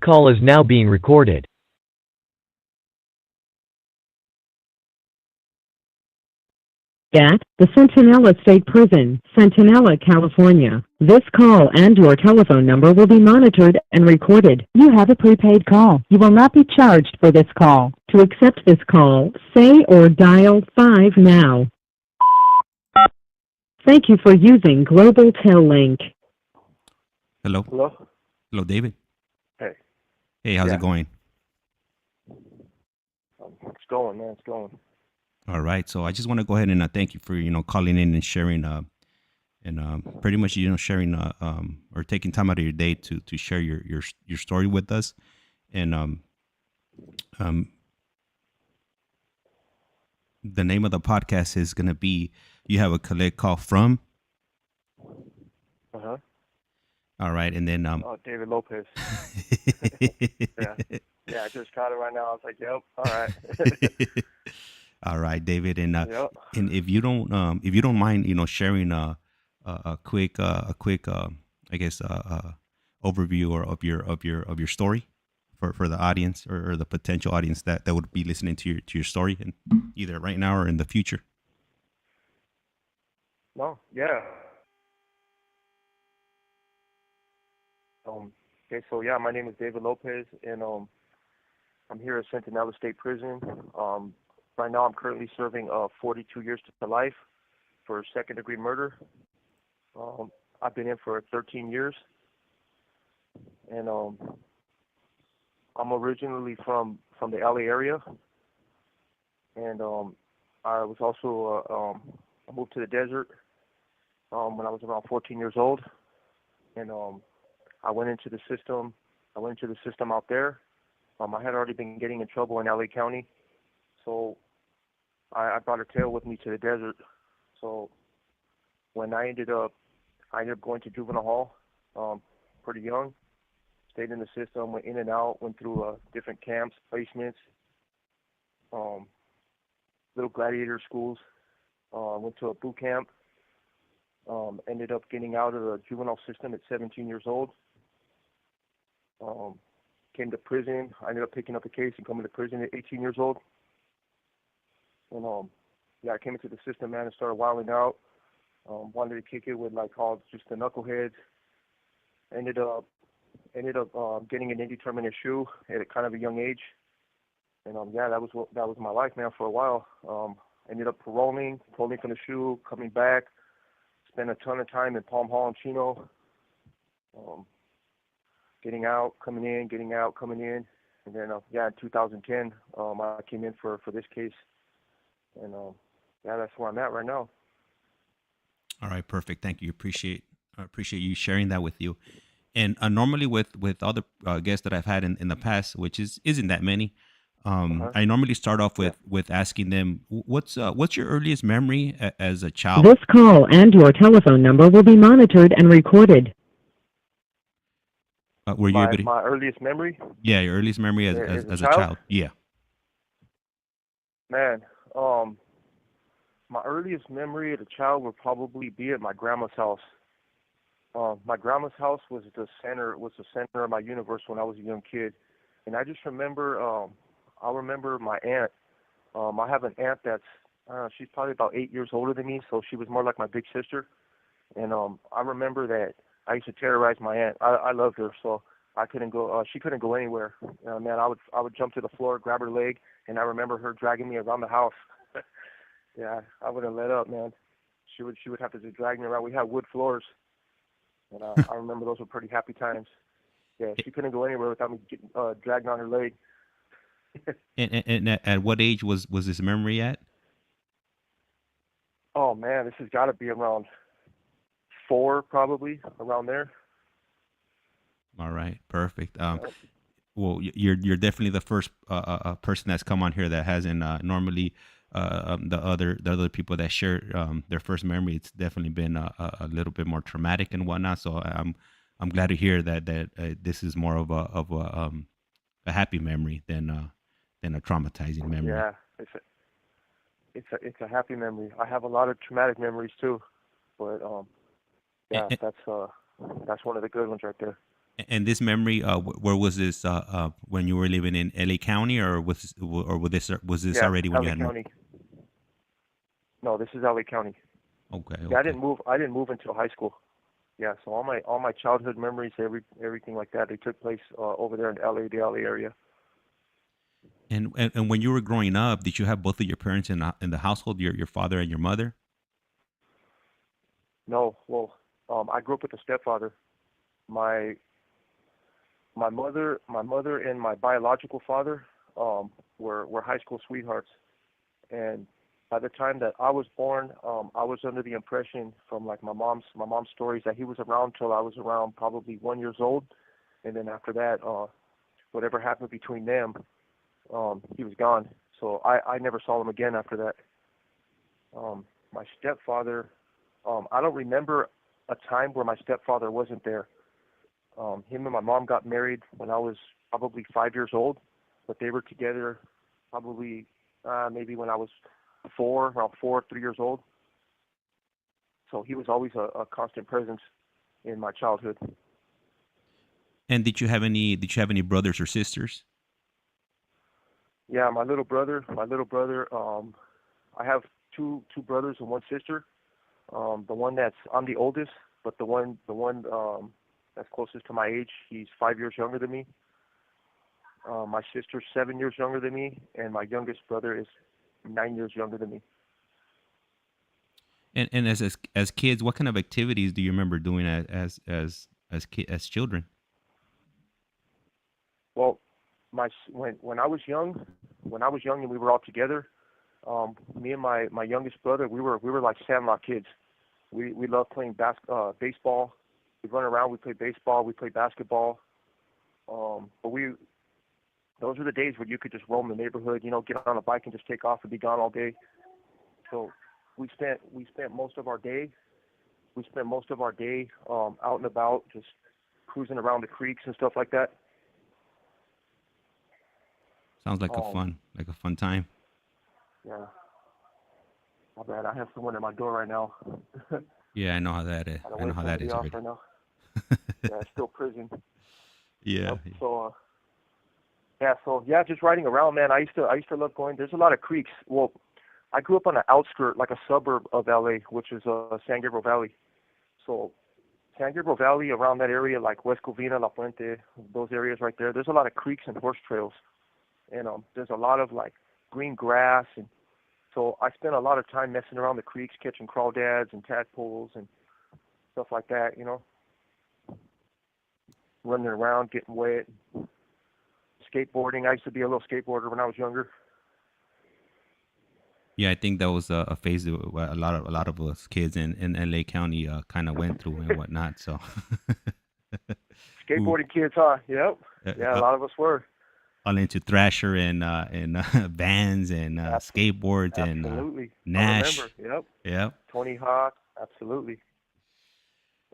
Call is now being recorded. At the Centinela State Prison, Centinela, California. This call and your telephone number will be monitored and recorded. You have a prepaid call. You will not be charged for this call. To accept this call, say or dial 5 now. Thank you for using Global Tel Link. Hello. Hello? Hello, David. Hey. Hey, how's Yeah. it going? It's going, man. It's going. All right. So I just want to go ahead and thank you for calling in and sharing and pretty much sharing or taking time out of your day to share your story with us. And um the name of the podcast is gonna be You Have a Collect Call From. Uh-huh. All right, and then David Lopez. Yeah. Yeah, I just caught it right now. I was like, yep, all right. All right, David, Yep. and if you don't mind, sharing a quick I guess overview or of your story for the audience or the potential audience that would be listening to your story, and either right now or in the future. No, yeah. Okay, so yeah, my name is David Lopez, and I'm here at Centinela State Prison. Right now I'm currently serving 42 years to life for second-degree murder. I've been in for 13 years, and I'm originally from the LA area, and I was also I moved to the desert when I was around 14 years old, and I went into the system. I went into the system out there. I had already been getting in trouble in LA County, so I brought a tail with me to the desert. So when I ended up going to juvenile hall pretty young. Stayed in the system, went in and out, went through different camps, placements, little gladiator schools. Went to a boot camp. Ended up getting out of the juvenile system at 17 years old. Came to prison. I ended up picking up a case and coming to prison at 18 years old. And yeah, I came into the system, man, and started wilding out. Wanted to kick it with like all just the knuckleheads. Ended up getting an indeterminate shoe at a kind of a young age. And yeah, that was my life, man, for a while. Ended up paroling from the shoe, coming back. Spent a ton of time in Palm Hall and Chino. Getting out, coming in, getting out, coming in. And then, yeah, in 2010, I came in for this case. And, yeah, that's where I'm at right now. All right, perfect. Thank you. I appreciate you sharing that with you. And normally with other guests that I've had in the past, which isn't that many, I normally start off with asking them what's your earliest memory as a child. This call and your telephone number will be monitored and recorded. Were you able to? My earliest memory? Yeah, your earliest memory as a child. Yeah. Man, my earliest memory as a child would probably be at my grandma's house. My grandma's house was the center of my universe when I was a young kid, and I just remember. I remember my aunt. I have an aunt that's she's probably about 8 years older than me, so she was more like my big sister. And I remember that I used to terrorize my aunt. I loved her, so I couldn't go. She couldn't go anywhere. Man, I would jump to the floor, grab her leg, and I remember her dragging me around the house. Yeah, I wouldn't let up, man. She would have to just drag me around. We had wood floors, and I remember those were pretty happy times. Yeah, she couldn't go anywhere without me getting dragged on her leg. And at what age was this memory at? Oh man, this has got to be around 4, probably around there. All right, perfect. Well, you're definitely the first person that's come on here that hasn't normally the other people that share their first memory. It's definitely been a little bit more traumatic and whatnot. So I'm glad to hear that this is more of a happy memory than a traumatizing memory. Yeah, it's a happy memory. I have a lot of traumatic memories too, but yeah, that's one of the good ones right there. And this memory, where was this? When you were living in LA County, or was this Yeah, already when you LA had moved? County. No, this is LA County. Okay, Yeah, okay. I didn't move until high school. Yeah, so all my childhood memories, everything like that, they took place over there in LA, the LA area. And when you were growing up, did you have both of your parents in the household, your father and your mother? No, well, I grew up with a stepfather. My my mother and my biological father were high school sweethearts, and by the time that I was born, I was under the impression from like my mom's stories that he was around till I was around probably 1 years old, and then after that, whatever happened between them, he was gone. So I never saw him again after that. My stepfather, I don't remember a time where my stepfather wasn't there. Him and my mom got married when I was probably 5 years old, but they were together probably maybe when I was around 3 years old. So he was always a constant presence in my childhood. And did you have any brothers or sisters? Yeah, my little brother. I have two brothers and one sister. The one I'm the oldest, but the one that's closest to my age, he's 5 years younger than me. My sister's 7 years younger than me, and my youngest brother is 9 years younger than me. And as kids, what kind of activities do you remember doing as children? Well, when I was young and we were all together, me and my youngest brother, we were like sandlot kids. We loved playing baseball. We'd run around. We played baseball. We played basketball. But those were the days where you could just roam the neighborhood, get on a bike and just take off and be gone all day. So we spent most of our day out and about, just cruising around the creeks and stuff like that. Sounds Um, like a fun time. yeah, my bad. I have someone at my door right now. Yeah, I know how that is. Gotta I know wave how that somebody is off already. right now. Yeah, it's still prison. Yeah. Yep. So yeah, just riding around, man. I used to love going. There's a lot of creeks. Well, I grew up on the outskirt, like a suburb of LA, which is San Gabriel Valley. So San Gabriel Valley, around that area, like West Covina, La Puente, those areas right there. There's a lot of creeks and horse trails, and there's a lot of like green grass, and so I spent a lot of time messing around the creeks, catching crawdads and tadpoles and stuff like that. Running around, getting wet, skateboarding. I used to be a little skateboarder when I was younger. Yeah, I think that was a phase that a lot of us kids in LA County kind of went through and whatnot. So, we, Skateboarding kids, huh? Yep. uh, Yeah, a uh, lot of us were. all into Thrasher and vans and Abs- skateboards and Absolutely. I Nash. remember. Yep. Yep. Tony Hawk. Absolutely.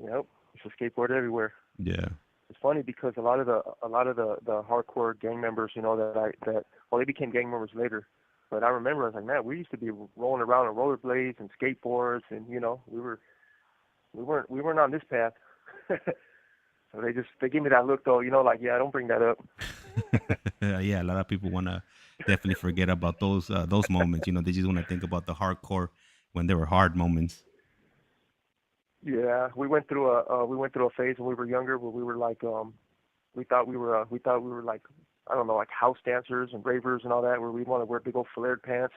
Yep. Used to skateboard everywhere. Yeah. It's funny because a lot of the hardcore gang members, that well, they became gang members later. But I remember I was like, man, we used to be rolling around on rollerblades and skateboards, and we weren't on this path. So they gave me that look though, like, yeah, don't bring that up. Yeah, a lot of people want to definitely forget about those moments. They just want to think about the hardcore when there were hard moments. Yeah, we went through a phase when we were younger where we were like we thought we were like, I don't know, like house dancers and ravers and all that, where we want to wear big old flared pants.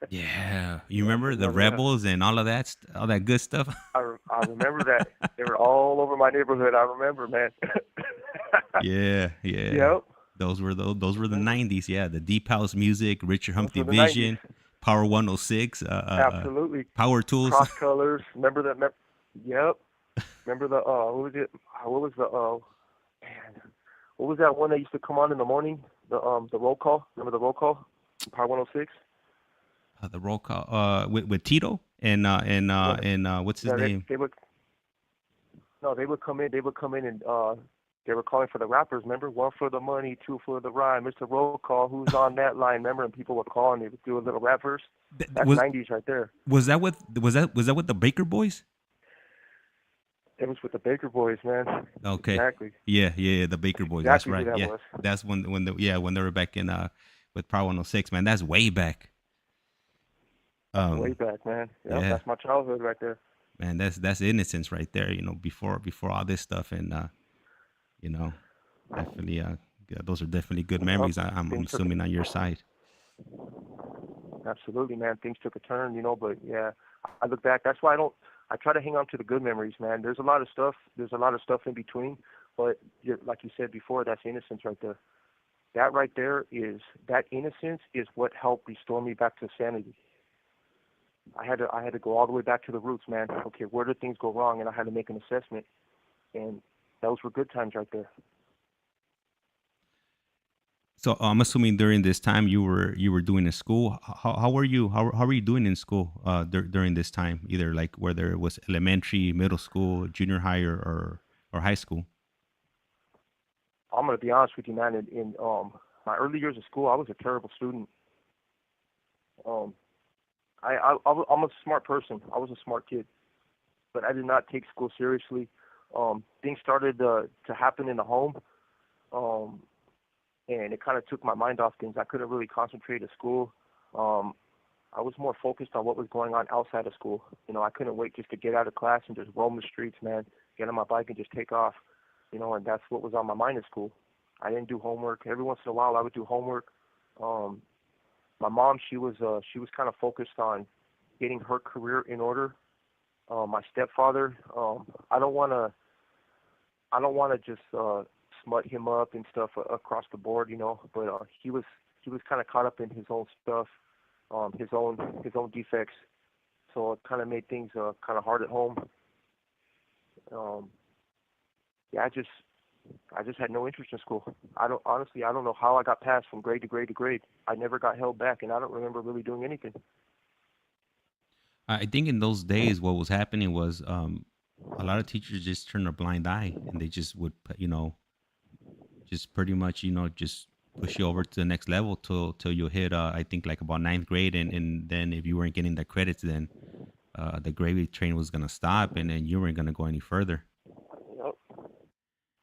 Yeah, you Yeah, remember the yeah. rebels and all of that, all that good stuff. I remember that they were all over my neighborhood. I remember, man. Yeah, yeah. Yep, Those were the remember. '90s. Yeah, the deep house music, Richard Those Humphrey were the '90s. Vision, Power 106, Absolutely. Power Tools. Cross colors. Remember that? Yep. Remember the what was it? What was the man? What was that one that used to come on in the morning? The roll call. Remember the roll call? Power 106. The roll call with Tito Yeah. and what's his Yeah. name? They would no. They would come in. They would come in and they were calling for the rappers. Remember, one for the money, two for the rhyme. Mr. Roll Call. Who's on that line? Remember, and people would call and they would do a little rap verse. Th- That's was '90s right there. was that with the Baker Boys? It was with the Baker Boys, man. Okay. Exactly. Yeah, the Baker Boys. That's Exactly who right. that Yeah, was. that's when the yeah when they were back in with Power 106, man. That's way back. That's way Um, back, man. Yep, yeah, that's my childhood right there. man. That's innocence right there. Before all this stuff, and you know, definitely yeah, those are definitely good Yep. memories. I'm Things took assuming on your side. absolutely, man. Things took a turn, but yeah, I look back. That's why I don't. I try to hang on to the good memories, man. There's a lot of stuff. There's a lot of stuff in between, but like you said before, that's innocence right there. That right there is that innocence is what helped restore me back to sanity. I had to go all the way back to the roots, man. Okay, where did things go wrong? And I had to make an assessment, and those were good times right there. So I'm assuming during this time you were doing in school. How were you? How were you doing in school during this time? Either like whether it was elementary, middle school, junior high, or high school. I'm gonna be honest with you, man. In my early years of school, I was a terrible student. Um, I'm a smart person. I was a smart kid, but I did not take school seriously. Things started to happen in the home, um, and it kind of took my mind off things. I couldn't really concentrate at school. Um, I was more focused on what was going on outside of school. I couldn't wait just to get out of class and just roam the streets, man. Get on my bike and just take off. And that's what was on my mind in school. I didn't do homework. Every once in a while, I would do homework. Um, my mom, she was kind of focused on getting her career in order. My stepfather, I don't want to just smut him up and stuff across the board, but he was kind of caught up in his own stuff, his own defects. So it kind of made things kind of hard at home. Um, yeah, I just had no interest in school. I don't know how I got passed from grade to grade to grade. I never got held back, and I don't remember really doing anything. I think in those days, what was happening was a lot of teachers just turned a blind eye, and they just would, just pretty much, just push you over to the next level till you hit, I think like about ninth grade, and then if you weren't getting the credits, then the gravy train was gonna stop, and then you weren't gonna go any further. Yep,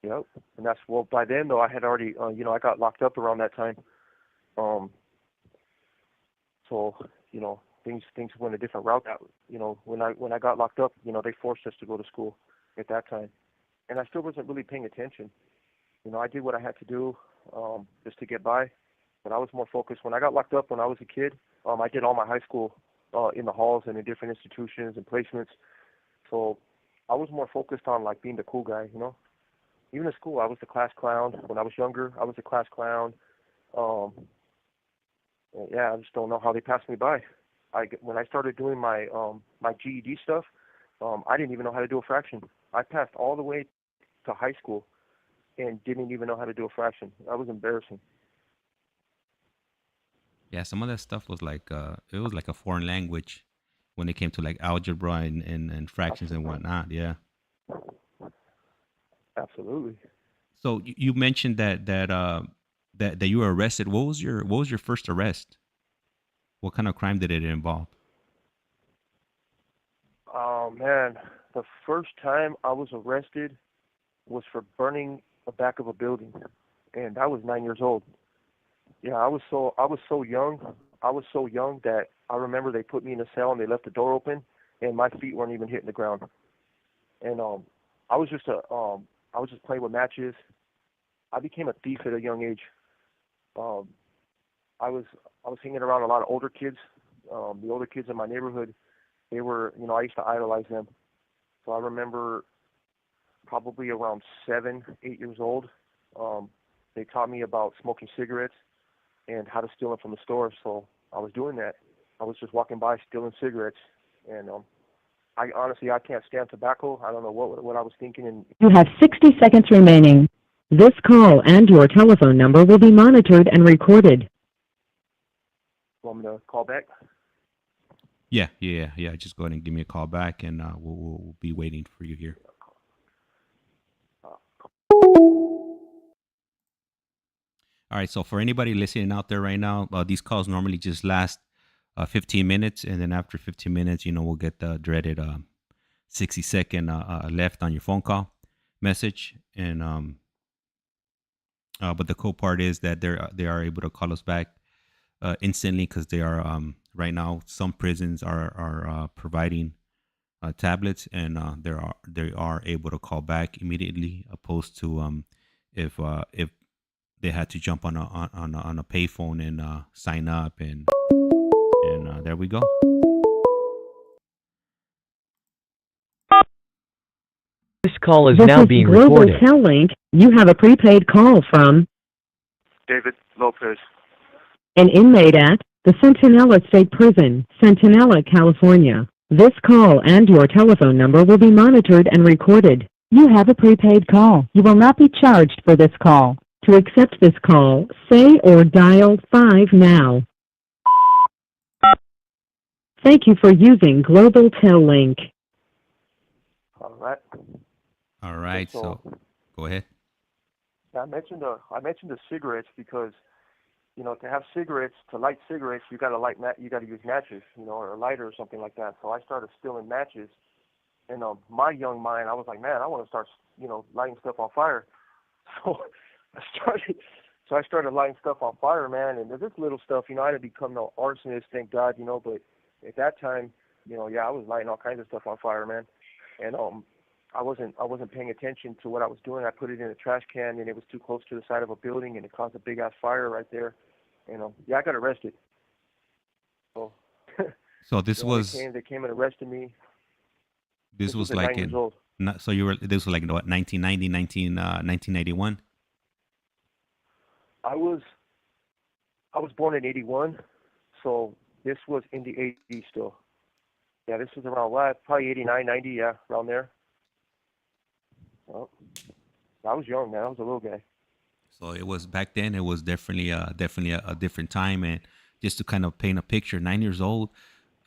yep. And that's well. By then, though, I had already, I got locked up around that time. Um, so things went a different route. That when I got locked up, they forced us to go to school at that time, and I still wasn't really paying attention. I did what I had to do just to get by, but I was more focused. When I got locked up when I was a kid, I did all my high school in the halls and in different institutions and placements. So I was more focused on like being the cool guy. Even in school, I was the class clown. When I was younger, I was the class clown. Um, yeah, I just don't know how they passed me by. When I started doing my GED stuff, I didn't even know how to do a fraction. I passed all the way to high school and didn't even know how to do a fraction. That was embarrassing. Yeah, some of that stuff was like it was like a foreign language when it came to like algebra and fractions and whatnot. Yeah. Absolutely. So you mentioned that you were arrested. What was your first arrest? What kind of crime did it involve? Oh man, the first time I was arrested was for burning the back of a building, and I was 9 years old. Yeah, I was so young. I was so young that I remember they put me in a cell and they left the door open, and my feet weren't even hitting the ground. And I was just playing with matches. I became a thief at a young age. Um, I was I was hanging around a lot of older kids. The older kids in my neighborhood, they were, I used to idolize them. So I remember probably around 7, 8 years old. Um, they taught me about smoking cigarettes and how to steal them from the store. So I was doing that. I was just walking by stealing cigarettes, and I honestly I can't stand tobacco. I don't know what I was thinking. And You have 60 seconds remaining. This call and your telephone number will be monitored and recorded. want me to call back? Yeah. Just go ahead and give me a call back, and we'll be waiting for you here. All right. So for anybody listening out there right now, these calls normally just last 15 minutes, and then after 15 minutes, we'll get the dreaded 60-second left on your phone call message, and but the cool part is that they are able to call us back instantly, because they are right now some prisons are providing tablets, and they are able to call back immediately, opposed to if they had to jump on a payphone and sign up, and there we go. This call is This now is being Global recorded. Tel Link. You have a prepaid call from David Lopez. an inmate at the Centinela State Prison, Centinela, California. This call and your telephone number will be monitored and recorded. You have a prepaid call. You will not be charged for this call. To accept this call, say or dial 5 now. Thank you for using Global Tel Link. All right. All right, so go ahead. I mentioned the cigarettes because, to have cigarettes, to light cigarettes, you got to use matches, or a lighter or something like that. So I started stealing matches. And my young mind, I was like, man, I want to start, lighting stuff on fire. So I started lighting stuff on fire, man. And this little stuff, I didn't become no arsonist, thank God, but at that time, I was lighting all kinds of stuff on fire, man. And I wasn't paying attention to what I was doing. I put it in a trash can, and it was too close to the side of a building, and it caused a big ass fire right there. And I got arrested. So So this was they came and arrested me. this was at like 9 years in old. so you were this was like what 1990, 1991. I was born in '81, so this was in the '80s still. Yeah, this was around what? Probably '89, '90, yeah, around there. Well, I was young, man. I was a little guy. So it was back then. It was definitely a different time, and just to kind of paint a picture, 9 years old,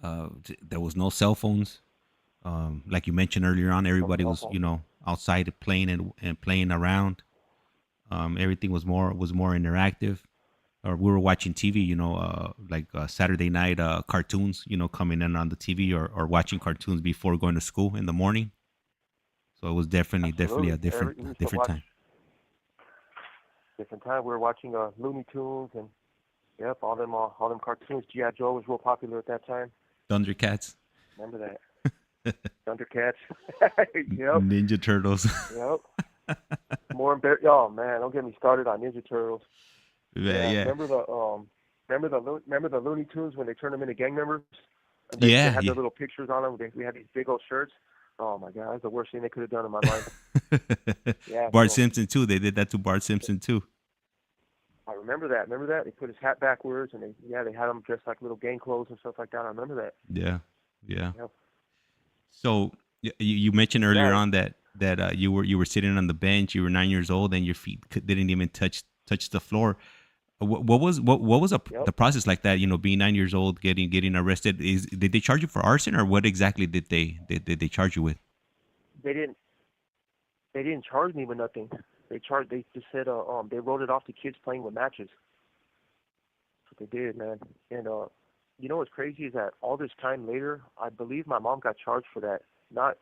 there was no cell phones. Like you mentioned earlier on, everybody was outside playing and playing around. Everything was more interactive. Or we were watching TV, like Saturday night cartoons, coming in on the TV, or watching cartoons before going to school in the morning. So it was definitely a different time. Different time. We were watching Looney Tunes and all them cartoons. G.I. Joe was real popular at that time. Thundercats. Remember that? Thundercats. Ninja Turtles. Yep. More embarrassing. Oh man, don't get me started on Ninja Turtles. Yeah. Remember the Looney Tunes when they turned them into gang members? And they had their little pictures on them. We had these big old shirts. Oh my God, that's the worst thing they could have done in my life. Bart Simpson too. They did that to Bart Simpson too. I remember that. Remember that? They put his hat backwards, and they had him dressed like little gang clothes and stuff like that. I remember that. Yeah. Yep. So you mentioned earlier on that you were sitting on the bench. You were 9 years old, and your feet didn't even touch the floor. What was the process like that? Being 9 years old, getting arrested. Did they charge you for arson, or what exactly did they charge you with? They didn't charge me with nothing. They just said they wrote it off to kids playing with matches. That's what they did, man. And what's crazy is that all this time later, I believe my mom got charged for that. Not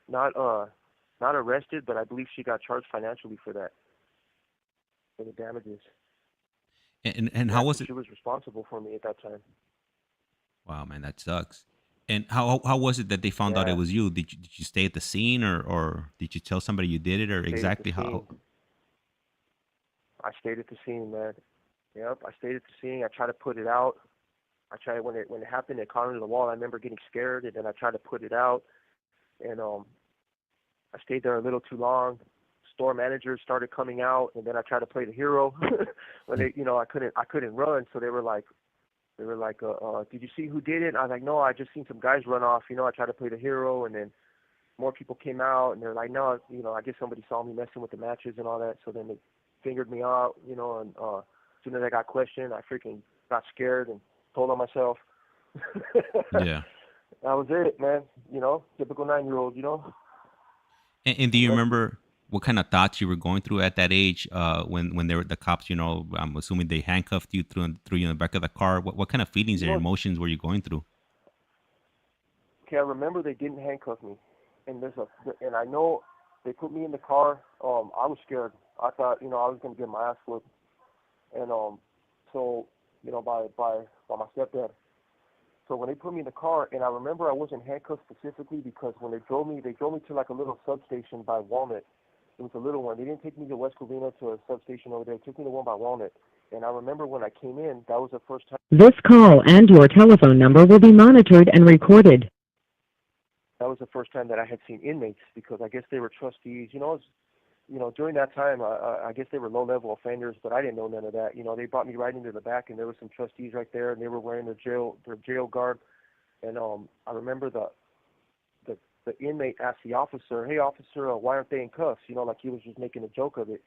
arrested, but I believe she got charged financially for that, for the damages. And how was it? She was responsible for me at that time. Wow, man, that sucks. And how was it that they found out it was you? Did you stay at the scene, or did you tell somebody you did it, or exactly how? I stayed at the scene, man. Yep, I stayed at the scene. I tried to put it out. When it happened, it caught into the wall. I remember getting scared, and then I tried to put it out, and I stayed there a little too long. Store managers started coming out, and then I tried to play the hero when they, I couldn't run, so they were like, did you see who did it? And I was like, no, I just seen some guys run off. I tried to play the hero, and then more people came out, and they're like, no, I guess somebody saw me messing with the matches and all that, so then they fingered me out, and as soon as I got questioned, I freaking got scared and told on myself. Yeah. That was it, man. Typical 9-year-old, And do you remember what kind of thoughts you were going through at that age when they were the cops? I'm assuming they handcuffed you, threw you in the back of the car. What kind of feelings and emotions were you going through? Okay, I remember they didn't handcuff me. and I know they put me in the car. I was scared. I thought, I was gonna get my ass whooped, and so, by my stepdad. So when they put me in the car, and I remember I wasn't handcuffed specifically because when they drove me to like a little substation by Walnut. It was a little one. They didn't take me to West Covina to a substation over there. They took me to one by Walnut. And I remember when I came in, that was the first time. This call and your telephone number will be monitored and recorded. That was the first time that I had seen inmates because I guess they were trustees. During that time, I guess they were low-level offenders, but I didn't know none of that. They brought me right into the back, and there were some trustees right there, and they were wearing their jail garb. And I remember the inmate asked the officer, "Hey, officer, why aren't they in cuffs?" Like he was just making a joke of it.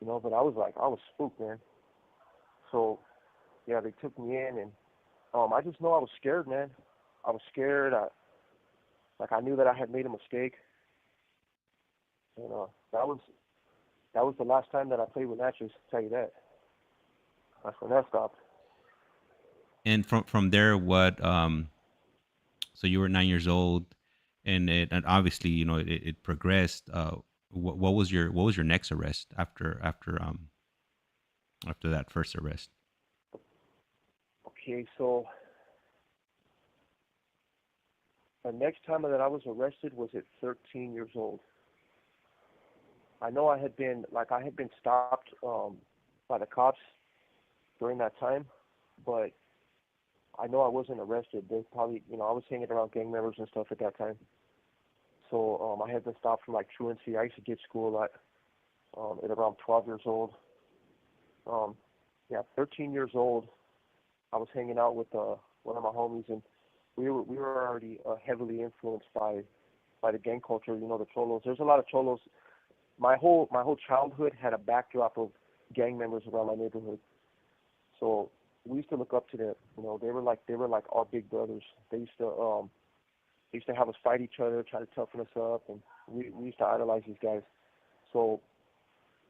But I was spooked, man. So, yeah, they took me in, and I just know I was scared, man. I was scared. I knew that I had made a mistake. And that was the last time that I played with matches. I'll tell you that. That's when that stopped. And from there, what? So you were 9 years old, and obviously it progressed. What was your next arrest after that first arrest? Okay, so the next time that I was arrested was at 13 years old. I know I had been stopped by the cops during that time, but I know I wasn't arrested. They probably, I was hanging around gang members and stuff at that time. So I had been stopped from like truancy. I used to get school at around 12 years old. 13 years old. I was hanging out with one of my homies, and we were already heavily influenced by the gang culture. The cholos. There's a lot of cholos. My whole childhood had a backdrop of gang members around my neighborhood. So we used to look up to them. They were like our big brothers. They used to have us fight each other, try to toughen us up, and we used to idolize these guys. So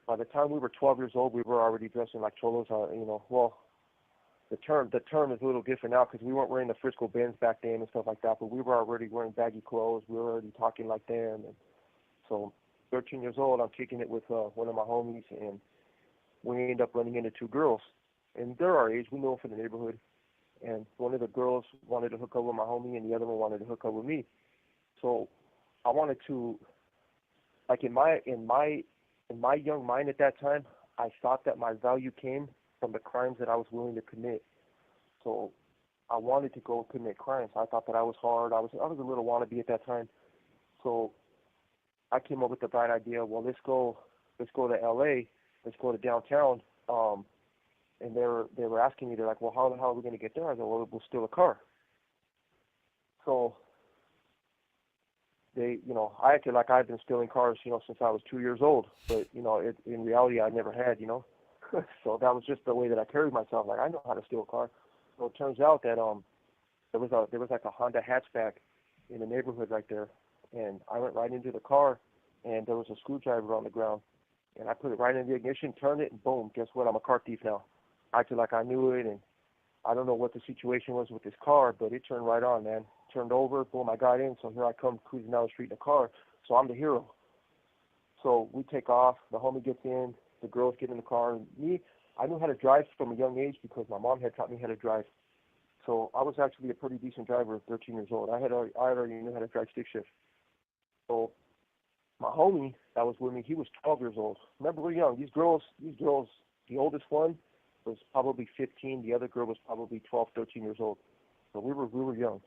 by the time we were 12 years old, we were already dressing like cholos. Well, the term is a little different now because we weren't wearing the Frisco Benz back then and stuff like that, but we were already wearing baggy clothes. We were already talking like them, and so 13 years old, I'm kicking it with one of my homies, and we ended up running into two girls. And they're our age. We know them from the neighborhood. And one of the girls wanted to hook up with my homie, and the other one wanted to hook up with me. So I wanted to, like in my young mind at that time, I thought that my value came from the crimes that I was willing to commit. So I wanted to go commit crimes. I thought that I was hard. I was a little wannabe at that time. So I came up with the bright idea. Well, let's go to L.A. Let's go to downtown. And they were asking me, they're like, well, how the hell are we going to get there? I said, well, we'll steal a car. So I acted like I'd been stealing cars, since I was 2 years old. But, in reality, I never had, So that was just the way that I carried myself. Like, I know how to steal a car. So it turns out that there was like a Honda hatchback in the neighborhood right there. And I went right into the car, and there was a screwdriver on the ground. And I put it right in the ignition, turned it, and boom, guess what? I'm a car thief now. I acted like I knew it, and I don't know what the situation was with this car, but it turned right on, man. Turned over, boom, I got in, so here I come cruising down the street in a car. So I'm the hero. So we take off, the homie gets in, the girls get in the car, and me, I knew how to drive from a young age because my mom had taught me how to drive. So I was actually a pretty decent driver at 13 years old. I already knew how to drive stick shift. So my homie that was with me, he was 12 years old. Remember, we're young. These girls, the oldest one was probably 15. The other girl was probably 12, 13 years old. So we were young.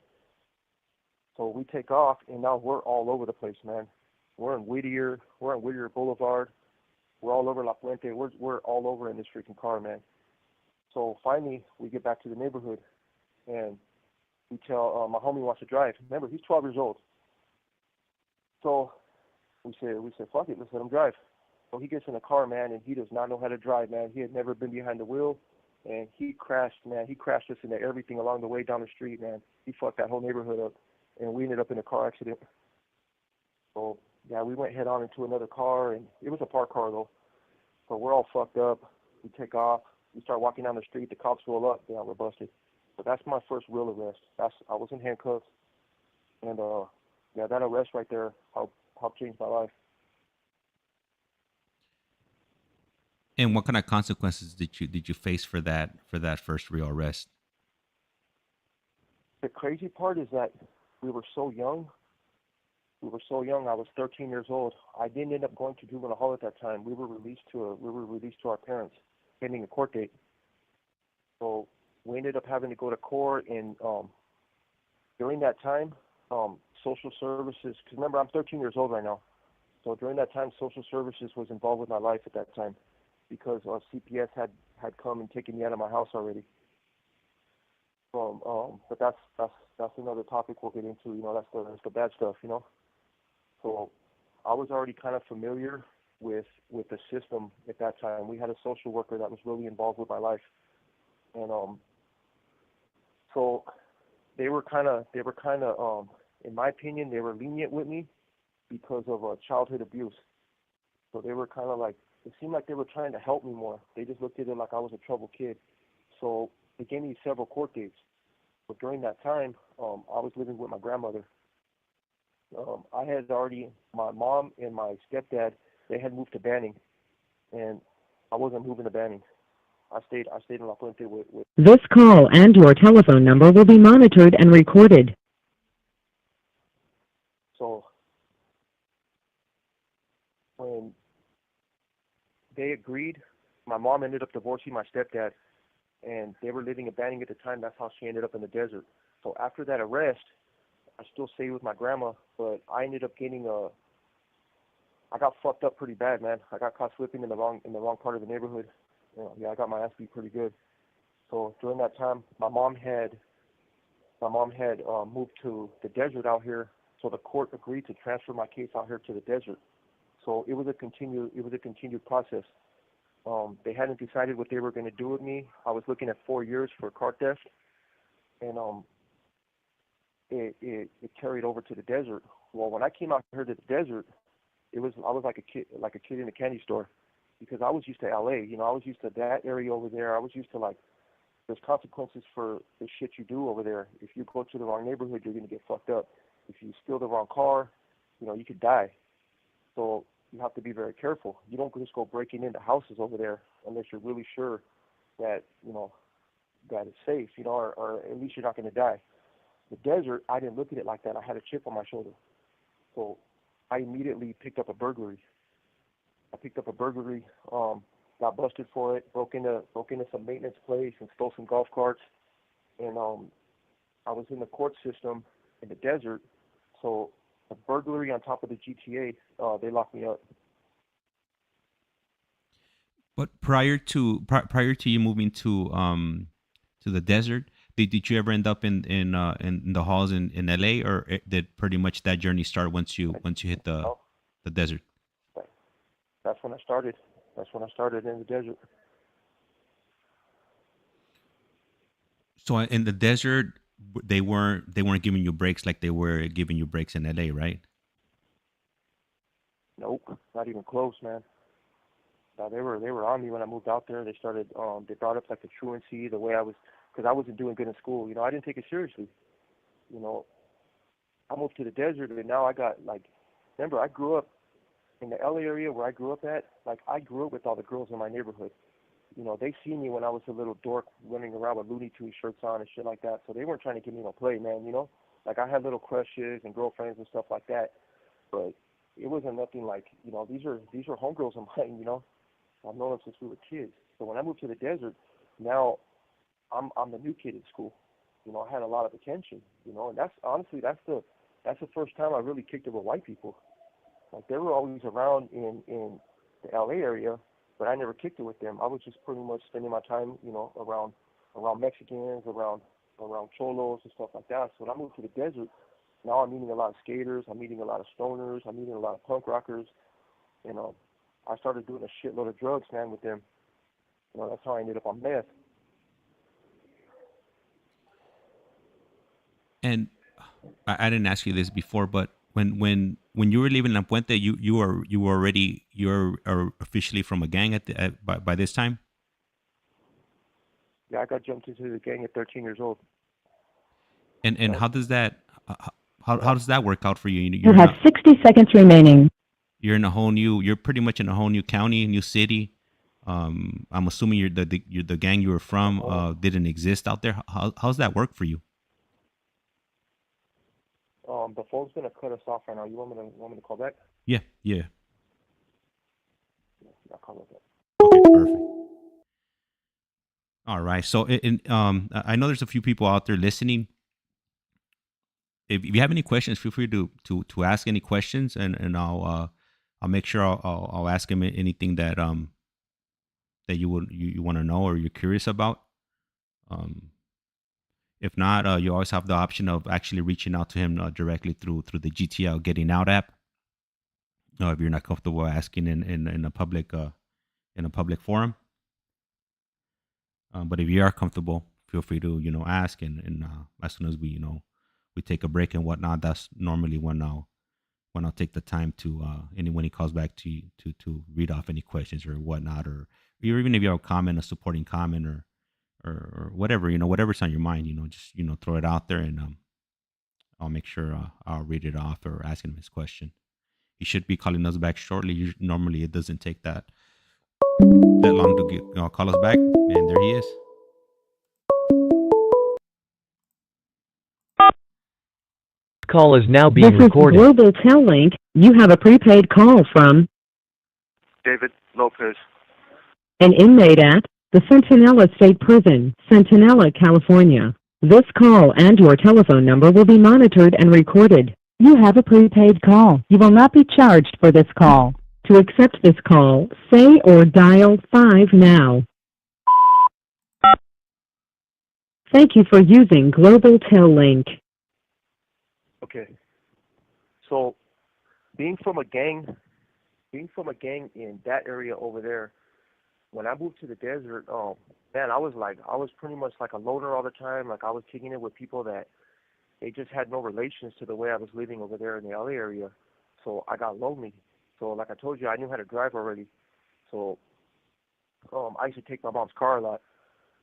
So we take off, and now we're all over the place, man. We're in Whittier Boulevard. We're all over La Puente. We're all over in this freaking car, man. So finally, we get back to the neighborhood, and we tell my homie wants to drive. Remember, he's 12 years old. So we said, fuck it, let's let him drive. So he gets in the car, man, and he does not know how to drive, man. He had never been behind the wheel, and he crashed, man. He crashed us into everything along the way down the street, man. He fucked that whole neighborhood up, and we ended up in a car accident. So, yeah, we went head on into another car, and it was a parked car, though. So we're all fucked up. We take off. We start walking down the street. The cops roll up. Yeah, we're busted. But that's my first real arrest. I was in handcuffs, and yeah, that arrest right there helped change my life. And what kind of consequences did you face for that first real arrest? The crazy part is that we were so young. We were so young. I was 13 years old. I didn't end up going to juvenile hall at that time. We were released to our parents, pending a court date. So we ended up having to go to court, and during that time, social services. Because remember, I'm 13 years old right now. So during that time, social services was involved with my life at that time, because CPS had come and taken me out of my house already. But that's another topic we'll get into. That's the bad stuff. So I was already kind of familiar with the system at that time. We had a social worker that was really involved with my life, and so they were kind of in my opinion, they were lenient with me because of childhood abuse. So they were kind of like, it seemed like they were trying to help me more. They just looked at it like I was a troubled kid. So they gave me several court dates. But during that time, I was living with my grandmother. My mom and my stepdad, they had moved to Banning, and I wasn't moving to Banning. I stayed in La Puente with. This call and your telephone number will be monitored and recorded. So when they agreed, my mom ended up divorcing my stepdad, and they were living in Banning at the time. That's how she ended up in the desert. So after that arrest, I still stayed with my grandma, but I ended up I got fucked up pretty bad, man. I got caught slipping in the wrong part of the neighborhood. Yeah, I got my ass beat pretty good. So during that time, my mom had moved to the desert out here. So the court agreed to transfer my case out here to the desert. So it was a continued process. They hadn't decided what they were going to do with me. I was looking at 4 years for car theft, and it carried over to the desert. Well, when I came out here to the desert, I was like a kid in a candy store, because I was used to LA. I was used to that area over there. I was used to, like, there's consequences for the shit you do over there. If you go to the wrong neighborhood, you're gonna get fucked up. If you steal the wrong car, you could die. So you have to be very careful. You don't just go breaking into houses over there unless you're really sure that that it's safe, or at least you're not gonna die. The desert, I didn't look at it like that. I had a chip on my shoulder. So I immediately picked up a burglary. Got busted for it, broke into some maintenance place and stole some golf carts. And I was in the court system in the desert. So a burglary on top of the GTA, they locked me up. But prior to you moving to the desert, did you ever end up in the halls in LA, or did pretty much that journey start once you hit No, the desert? that's when I started. That's when I started in the desert. So in the desert, they weren't giving you breaks like they were giving you breaks in LA, right? Nope, not even close, man. No, they were on me when I moved out there. They brought up like the truancy, the way I was, because I wasn't doing good in school. I didn't take it seriously. You know, I moved to the desert, and now I got, like, remember, I grew up in the LA area where I grew up at. Like, I grew up with all the girls in my neighborhood. They seen me when I was a little dork running around with Looney Tunes shirts on and shit like that. So they weren't trying to give me no play, man. Like, I had little crushes and girlfriends and stuff like that. But it wasn't nothing like, these are homegirls of mine. I've known them since we were kids. So when I moved to the desert, now I'm the new kid in school. I had a lot of attention. And that's honestly that's the first time I really kicked it with white people. Like, they were always around in the LA area, but I never kicked it with them. I was just pretty much spending my time, around Mexicans, around cholos and stuff like that. So when I moved to the desert, now I'm meeting a lot of skaters, I'm meeting a lot of stoners, I'm meeting a lot of punk rockers. You know, I started doing a shitload of drugs, man, with them. That's how I ended up on meth. And I didn't ask you this before, but when you were leaving La Puente, you were officially from a gang by this time. Yeah, I got jumped into the gang at 13 years old. And Yep. how does that how does that work out for you? You have 60 seconds remaining. You're in a whole new. You're pretty much in a whole new county, new city. I'm assuming you're the gang you were from didn't exist out there. How's that work for you? The phone's gonna cut us off right now. You want me to call back? Yeah, yeah. I'll call back. Okay, perfect. All right. So, I know there's a few people out there listening. If you have any questions, feel free to ask any questions, and I'll make sure I'll ask him anything that you want to know or you're curious about. Um, if not, you always have the option of actually reaching out to him directly through the GTL Getting Out app. If you're not comfortable asking in a public forum. But if you are comfortable, feel free to ask, and as soon as we take a break and whatnot, that's normally when I'll take the time to and when he calls back to you to read off any questions or whatnot, or even if you have a comment, a supporting comment, or whatever, whatever's on your mind, just throw it out there, and I'll make sure I'll read it off or ask him his question. He should be calling us back shortly. Normally, it doesn't take that long to call us back, and there he is. Call is now This being is recorded. Global Tel Link. You have a prepaid call from David Lopez. an inmate at the Centinela State Prison, Centinela, California. This call and your telephone number will be monitored and recorded. You have a prepaid call. You will not be charged for this call. To accept this call, say or dial 5 now. Thank you for using Global Tel Link. Okay. So, being from a gang in that area over there, when I moved to the desert, man, I was pretty much like a loner all the time. Like I was kicking it with people that they just had no relations to the way I was living over there in the LA area. So I got lonely. So like I told you, I knew how to drive already. So I used to take my mom's car a lot.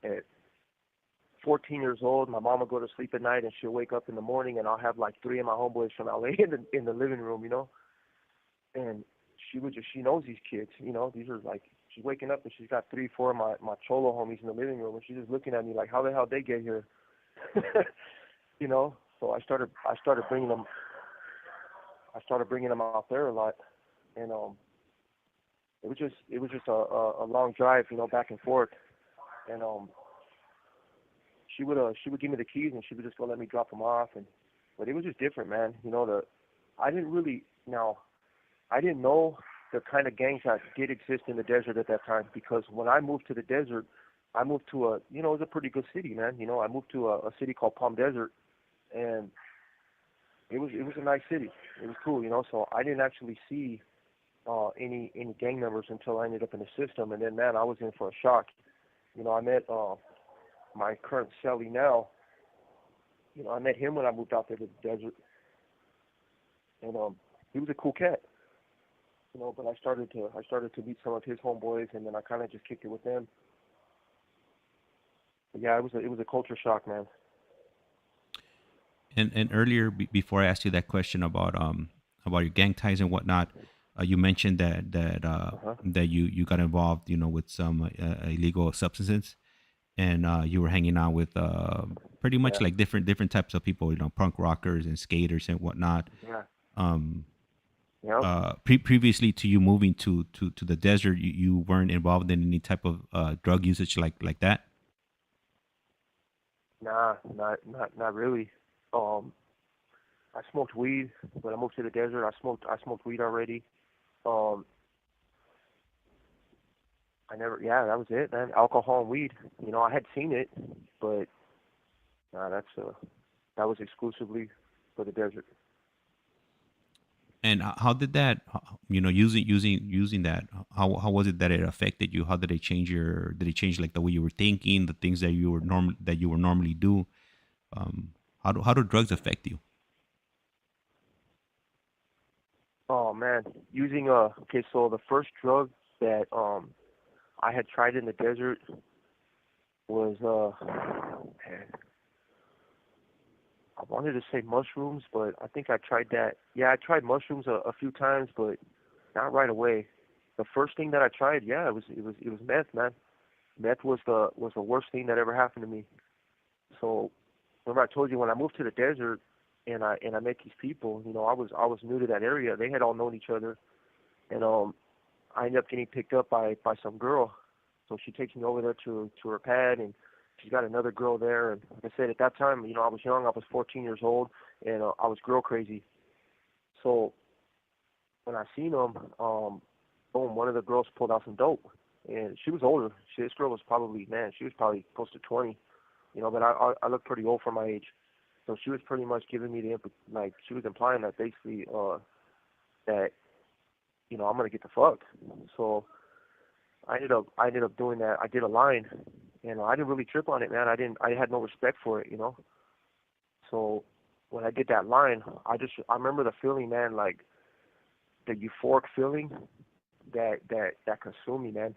At 14 years old, my mom would go to sleep at night and she'll wake up in the morning and I'll have like 3 of my homeboys from LA in the living room, And she knows these kids, these are like, she's waking up and she's got 3, 4 of my cholo homies in the living room and she's just looking at me like, how the hell they get here? So I started bringing them out there a lot, and it was just a long drive, back and forth, and she would give me the keys and she would just go let me drop them off, but it was just different, man. I didn't know the kind of gangs that did exist in the desert at that time, because when I moved to the desert, I moved to it was a pretty good city, man. I moved to a city called Palm Desert, and it was a nice city. It was cool, So I didn't actually see any gang members until I ended up in the system, and then man, I was in for a shock. I met my current cellie now. I met him when I moved out there to the desert, and he was a cool cat. But I started to meet some of his homeboys, and then I kind of just kicked it with them. But yeah, it was a culture shock, man. And earlier, before I asked you that question about your gang ties and whatnot, you mentioned that you got involved, with some illegal substances, and you were hanging out with pretty much like different types of people, punk rockers and skaters and whatnot. Yeah. Previously to you moving to the desert, you weren't involved in any type of drug usage like that? Nah, not really. I smoked weed when I moved to the desert. I smoked weed already. That was it, man. Alcohol and weed. I had seen it, but nah, that was exclusively for the desert. And how did that, using that, how was it that it affected you? How did it change did it change like the way you were thinking, the things that you were normally do? How do drugs affect you? Oh man, okay, so the first drug that I had tried in the desert was man, I wanted to say mushrooms, but I think I tried that. Yeah, I tried mushrooms a few times, but not right away. The first thing that I tried, yeah, it was meth, man. Meth was the worst thing that ever happened to me. So remember I told you when I moved to the desert and I met these people, I was new to that area. They had all known each other, and I ended up getting picked up by some girl. So she takes me over there to her pad, and she's got another girl there. And like I said, at that time, I was young. I was 14 years old, and I was girl crazy. So when I seen them, boom, one of the girls pulled out some dope, and she was older. This girl was probably, man, she was probably close to 20, but I look pretty old for my age. So she was pretty much giving me like she was implying that basically that I'm gonna get the fuck. So I ended up doing that. I did a line, and I didn't really trip on it, man. I had no respect for it. So when I did that line, I remember the feeling, man, like the euphoric feeling that consumed me, man.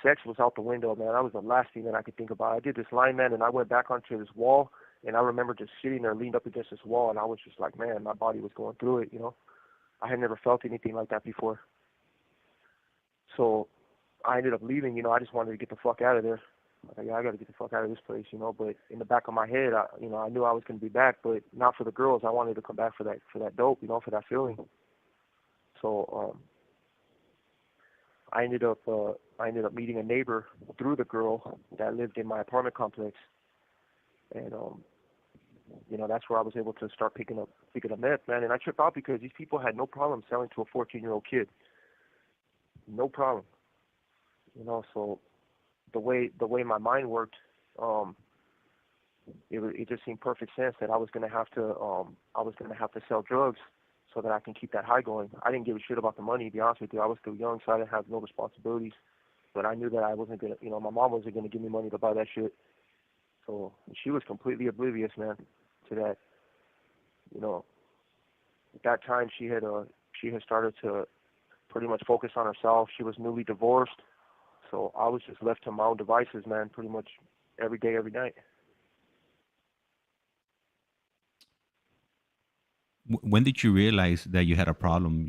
Sex was out the window, man. That was the last thing that I could think about. I did this line, man, and I went back onto this wall, and I remember just sitting there, leaned up against this wall, and I was just like, man, my body was going through it. I had never felt anything like that before. So I ended up leaving. I just wanted to get the fuck out of there. Like, yeah, I got to get the fuck out of this place. But in the back of my head, I knew I was going to be back, but not for the girls. I wanted to come back for that dope, for that feeling. So I ended up meeting a neighbor through the girl that lived in my apartment complex, and that's where I was able to start picking up meth, man. And I tripped out because these people had no problem selling to a 14-year-old kid, no problem. So the way my mind worked, um, it just seemed perfect sense that I was gonna have to sell drugs so that I can keep that high going. I didn't give a shit about the money, to be honest with you. I was still young, so I didn't have no responsibilities. But I knew that I wasn't gonna, my mom wasn't gonna give me money to buy that shit. So she was completely oblivious, man, to that. You know, at that time she had started to pretty much focus on herself. She was newly divorced, so I was just left to my own devices, man, pretty much every day, every night. When did you realize that you had a problem?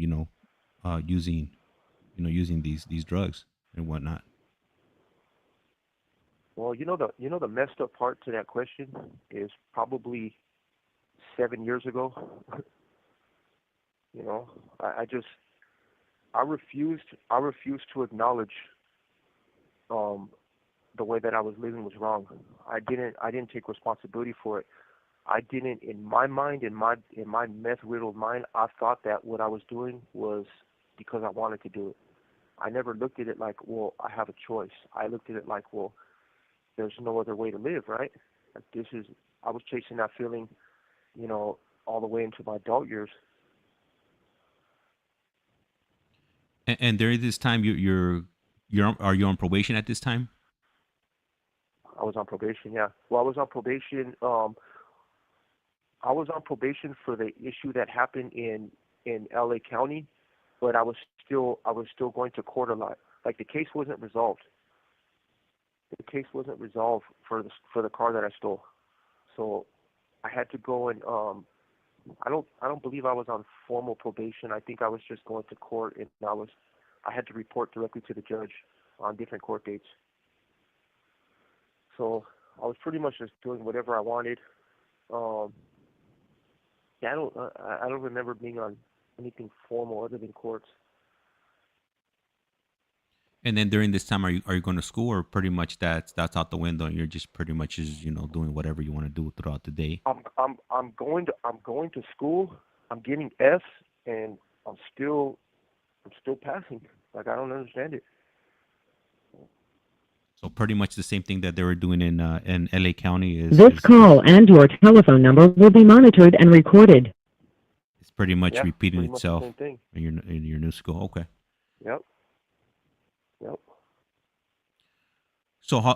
Using using these drugs and whatnot. Well, the messed up part to that question is probably 7 years ago. you know, I just I refused to acknowledge um the way that I was living was wrong. I didn't take responsibility for it. I didn't, in my mind, in my meth riddled mind, I thought that what I was doing was because I wanted to do it. I never looked at it like, well, I have a choice. I looked at it like, well, there's no other way to live, right? Like I was chasing that feeling, all the way into my adult years. And during this time, are you on probation at this time? I was on probation, yeah. Well, I was on probation. I was on probation for the issue that happened in LA County, but I was still going to court a lot. Like the case wasn't resolved. The case wasn't resolved for the car that I stole. So I had to go and I don't believe I was on formal probation. I think I was just going to court, and I had to report directly to the judge on different court dates. So I was pretty much just doing whatever I wanted. Um, yeah, I don't remember being on anything formal other than courts. And then during this time, are you going to school, or pretty much that's out the window, and you're just pretty much just doing whatever you want to do throughout the day? I'm going to school. I'm getting F's, and I'm still passing. Like I don't understand it. So pretty much the same thing that they were doing in LA County This call is and your telephone number will be monitored and recorded. it's pretty much Yeah, repeating pretty much the itself same thing. in your new school. Okay. Yep. Yep. So how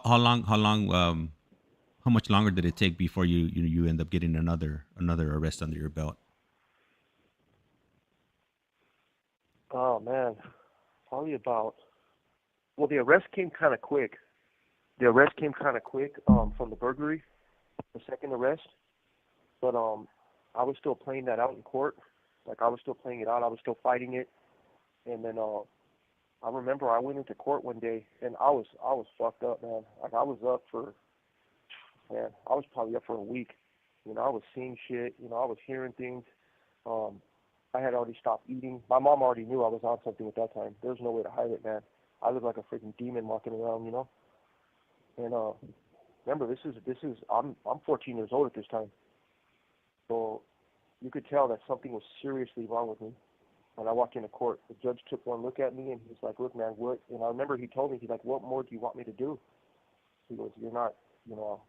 much longer did it take before you end up getting another arrest under your belt? Oh man, probably about. Well, the arrest came kind of quick. From the burglary, the second arrest. But I was still playing that out in court. Like I was still playing it out. I was still fighting it. And then I remember I went into court one day and I was fucked up, man. Like I was up for man, I was probably up for a week. You know, I was seeing shit. You know, I was hearing things. Um, I had already stopped eating. My mom already knew I was on something at that time. There was no way to hide it, man. I looked like a freaking demon walking around, you know. And remember, this is I'm 14 years old at this time, so you could tell that something was seriously wrong with me. When I walked into court, the judge took one look at me and he's like, "Look, man, what?" And I remember he told me, he's like, "What more do you want me to do?" He goes, "You're not, you know."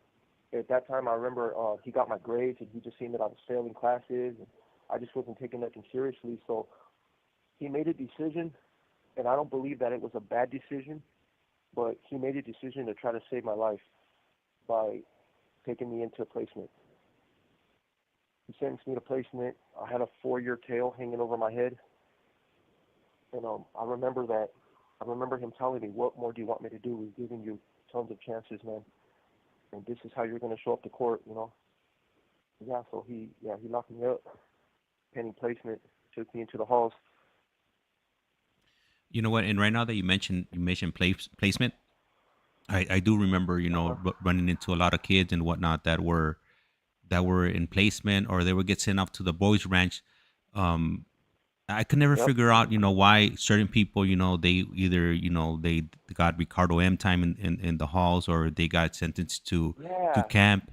At that time, I remember he got my grades and he just seen that I was failing classes and I just wasn't taking nothing seriously. So he made a decision, and I don't believe that it was a bad decision, but he made a decision to try to save my life by taking me into placement. He sentenced me to placement. I had a 4-year tail hanging over my head, and I remember that. I remember him telling me, "What more do you want me to do? We've given you tons of chances, man, and this is how you're going to show up to court, you know." Yeah, so he locked me up, pending placement, took me into the halls. You know what? And right now that you mentioned placement, I do remember, Uh-huh. running into a lot of kids and whatnot that were in placement, or they would get sent off to the boys ranch. um I could never Yep. figure out, why certain people, they either, they got Ricardo M time in the halls, or they got sentenced to Yeah. camp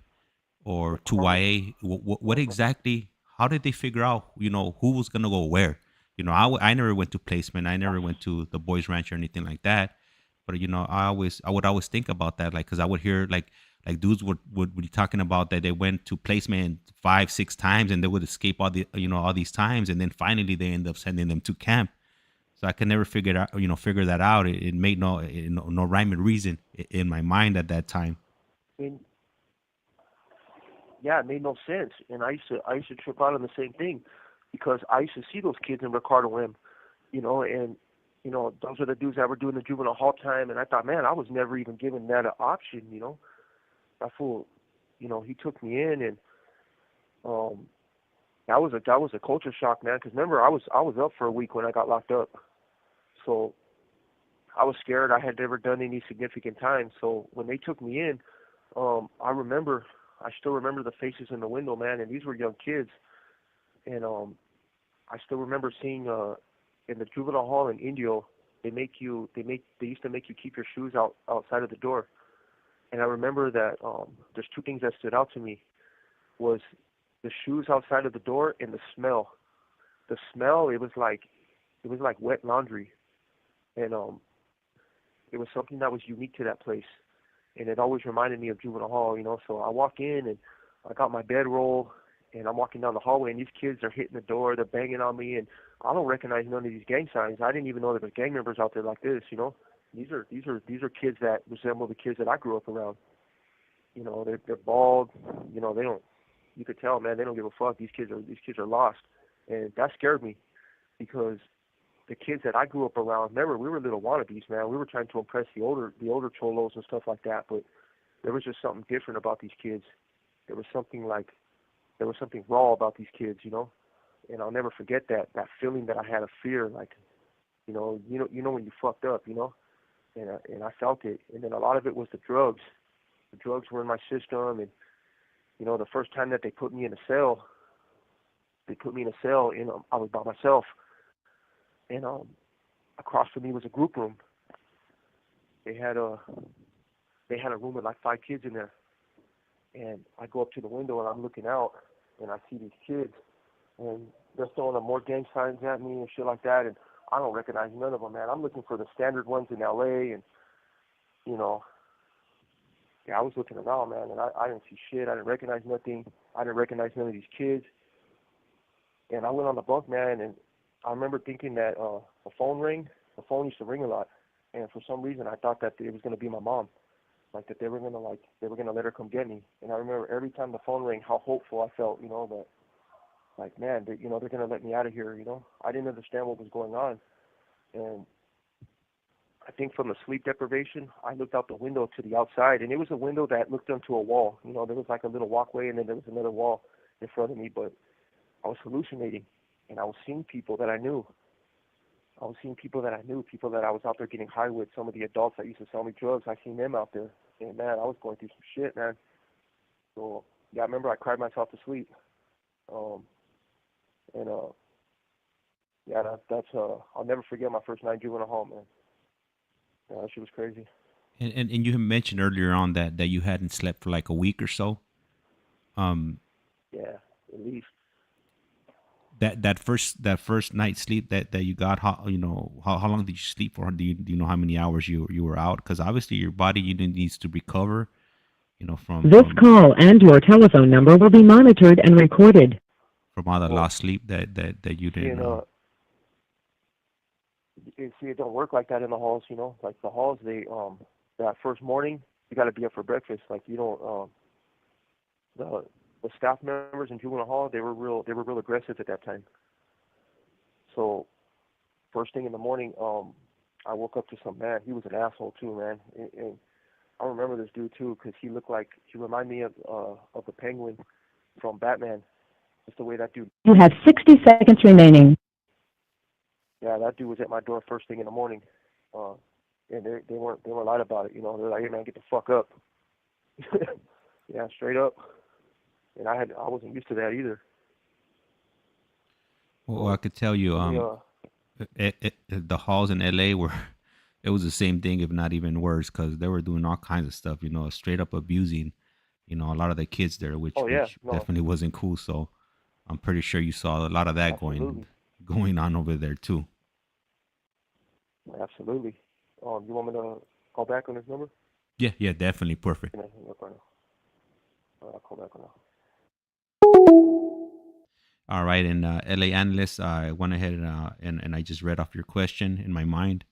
or to Ricardo. YA. What exactly? How did they figure out, who was gonna go where? I never went to placement. I never went to the boys ranch or anything like that. But I would always think about that, like, because I would hear like dudes would be talking about that they went to placement 5 6 times and they would escape all these times, and then finally they end up sending them to camp. So I could never figure that out. It made no rhyme and reason in my mind at that time. And yeah, it made no sense. And I used to trip out on the same thing because I used to see those kids in Ricardo M, you know, and those are the dudes that were doing the juvenile hall time, and I thought, man, I was never even given that an option, you know. That fool, he took me in, and um, that was a culture shock, man. Because remember, I was up for a week when I got locked up, so I was scared. I had never done any significant time, so when they took me in, I still remember the faces in the window, man, and these were young kids, and I still remember seeing in the juvenile hall in Indio, they used to make you keep your shoes outside of the door. And I remember that there's two things that stood out to me was the shoes outside of the door and the smell. The smell, it was like wet laundry, and it was something that was unique to that place, and it always reminded me of juvenile hall, you know. So I walk in and I got my bedroll, and I'm walking down the hallway, and these kids are hitting the door, they're banging on me, and I don't recognize none of these gang signs. I didn't even know there was gang members out there like this, you know. These are kids that resemble the kids that I grew up around. You know, they're bald. You know, they don't. You could tell, man, they don't give a fuck. These kids are lost, and that scared me because the kids that I grew up around, remember, we were little wannabes, man. We were trying to impress the older cholos and stuff like that, but there was just something different about these kids. There was something like there was something raw about these kids, you know. And I'll never forget that feeling that I had of fear, like you know when you fucked up, you know. And I felt it. And then a lot of it was the drugs. The drugs were in my system, and the first time that they put me in a cell, and I was by myself, and across from me was a group room. They had a they had a room with like 5 kids in there, and I go up to the window and I'm looking out, and I see these kids, and they're throwing up more gang signs at me and shit like that, and I don't recognize none of them, man. I'm looking for the standard ones in LA, and you know, yeah, I was looking around, man, and I didn't see shit. I didn't recognize nothing. I didn't recognize none of these kids. And I went on the bunk, man, and I remember thinking that the phone rang. The phone used to ring a lot, and for some reason I thought that it was gonna be my mom, like that they were gonna let her come get me. And I remember every time the phone rang, how hopeful I felt, that like, man, they're gonna let me out of here. I didn't understand what was going on, and I think from the sleep deprivation, I looked out the window to the outside, and it was a window that looked onto a wall. There was like a little walkway, and then there was another wall in front of me, but I was hallucinating, and I was seeing people that I knew. People that I was out there getting high with. Some of the adults that used to sell me drugs, I seen them out there, and man, I was going through some shit, man. So yeah, I remember I cried myself to sleep. Um, and yeah, that's I'll never forget my first night in juvenile hall, man. Yeah, that shit was crazy. And you had mentioned earlier on that you hadn't slept for like a week or so. Um, Yeah, at least. that first night sleep that you got, how long did you sleep for? Do you know how many hours you were out? Because obviously your body needs to recover, from This call and your telephone number will be monitored and recorded. all the Well, lost sleep that you see, didn't. it don't work like that in the halls, you know. Like the halls, that first morning, you got to be up for breakfast. Like you don't, the the staff members in juvenile hall, they were real aggressive at that time. So first thing in the morning, I woke up to some man. He was an asshole too, man. And I remember this dude too, because he reminded me of the Penguin from Batman. Just the way that dude. You have 60 seconds remaining. Yeah, that dude was at my door first thing in the morning, uh, and they weren't light about it. You know, they're like, "Hey man, get the fuck up." Yeah, straight up. And I wasn't used to that either. Well, I So could tell you, we the halls in LA were, it was the same thing, if not even worse, because they were doing all kinds of stuff, straight up abusing, a lot of the kids there, which oh yeah, which no, definitely wasn't cool. So I'm pretty sure you saw a lot of that going absolutely, going on over there too. absolutely. You want me to call back on this number? Yeah, yeah, definitely perfect. Can I hang up right now? I'll call back right now. All right, and LA analyst, I went ahead and I just read off your question in my mind.